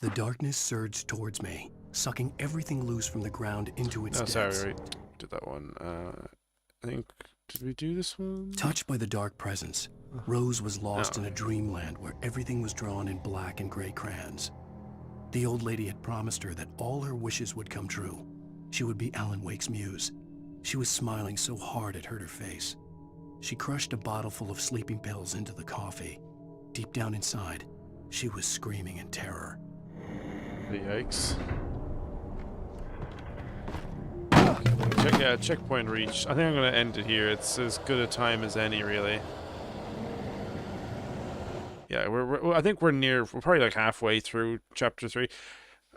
The darkness surged towards me, sucking everything loose from the ground into its No, depths. sorry, right. Did that one. I think, did we do this one? Touched by the dark presence, Rose was lost in a dreamland where everything was drawn in black and gray crayons. The old lady had promised her that all her wishes would come true. She would be Alan Wake's muse. She was smiling so hard it hurt her face. She crushed a bottle full of sleeping pills into the coffee. Deep down inside, she was screaming in terror. Yikes. Checkpoint reached. I think I'm going to end it here. It's as good a time as any, really. Yeah, I think we're probably like halfway through chapter 3.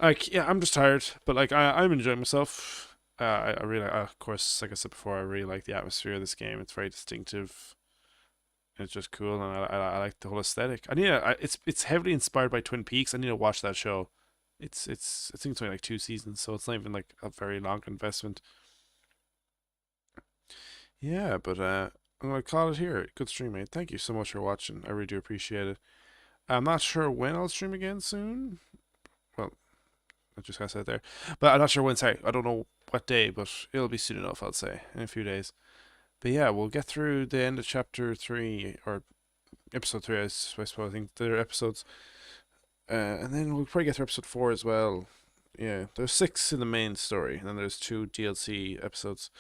Like, yeah, I'm just tired, but like I'm enjoying myself. I really, of course, like I said before, I really like the atmosphere of this game. It's very distinctive. It's just cool, and I like the whole aesthetic. It's heavily inspired by Twin Peaks. I need to watch that show. I think it's only like 2 seasons, so it's not even like a very long investment. Yeah, but I'm gonna call it here. Good stream, mate. Thank you so much for watching. I really do appreciate it. I'm not sure when I'll stream again soon. Well, I just gotta say it there. But I'm not sure when. Sorry, I don't know what day, but it'll be soon enough, I'll say, in a few days. But yeah, we'll get through the end of chapter 3 or episode 3. I suppose. I think there are episodes, and then we'll probably get through episode 4 as well. Yeah, there's 6 in the main story, and then there's 2 DLC episodes.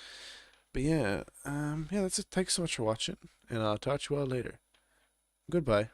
But yeah, that's it. Thanks so much for watching, and I'll talk to you all later. Goodbye.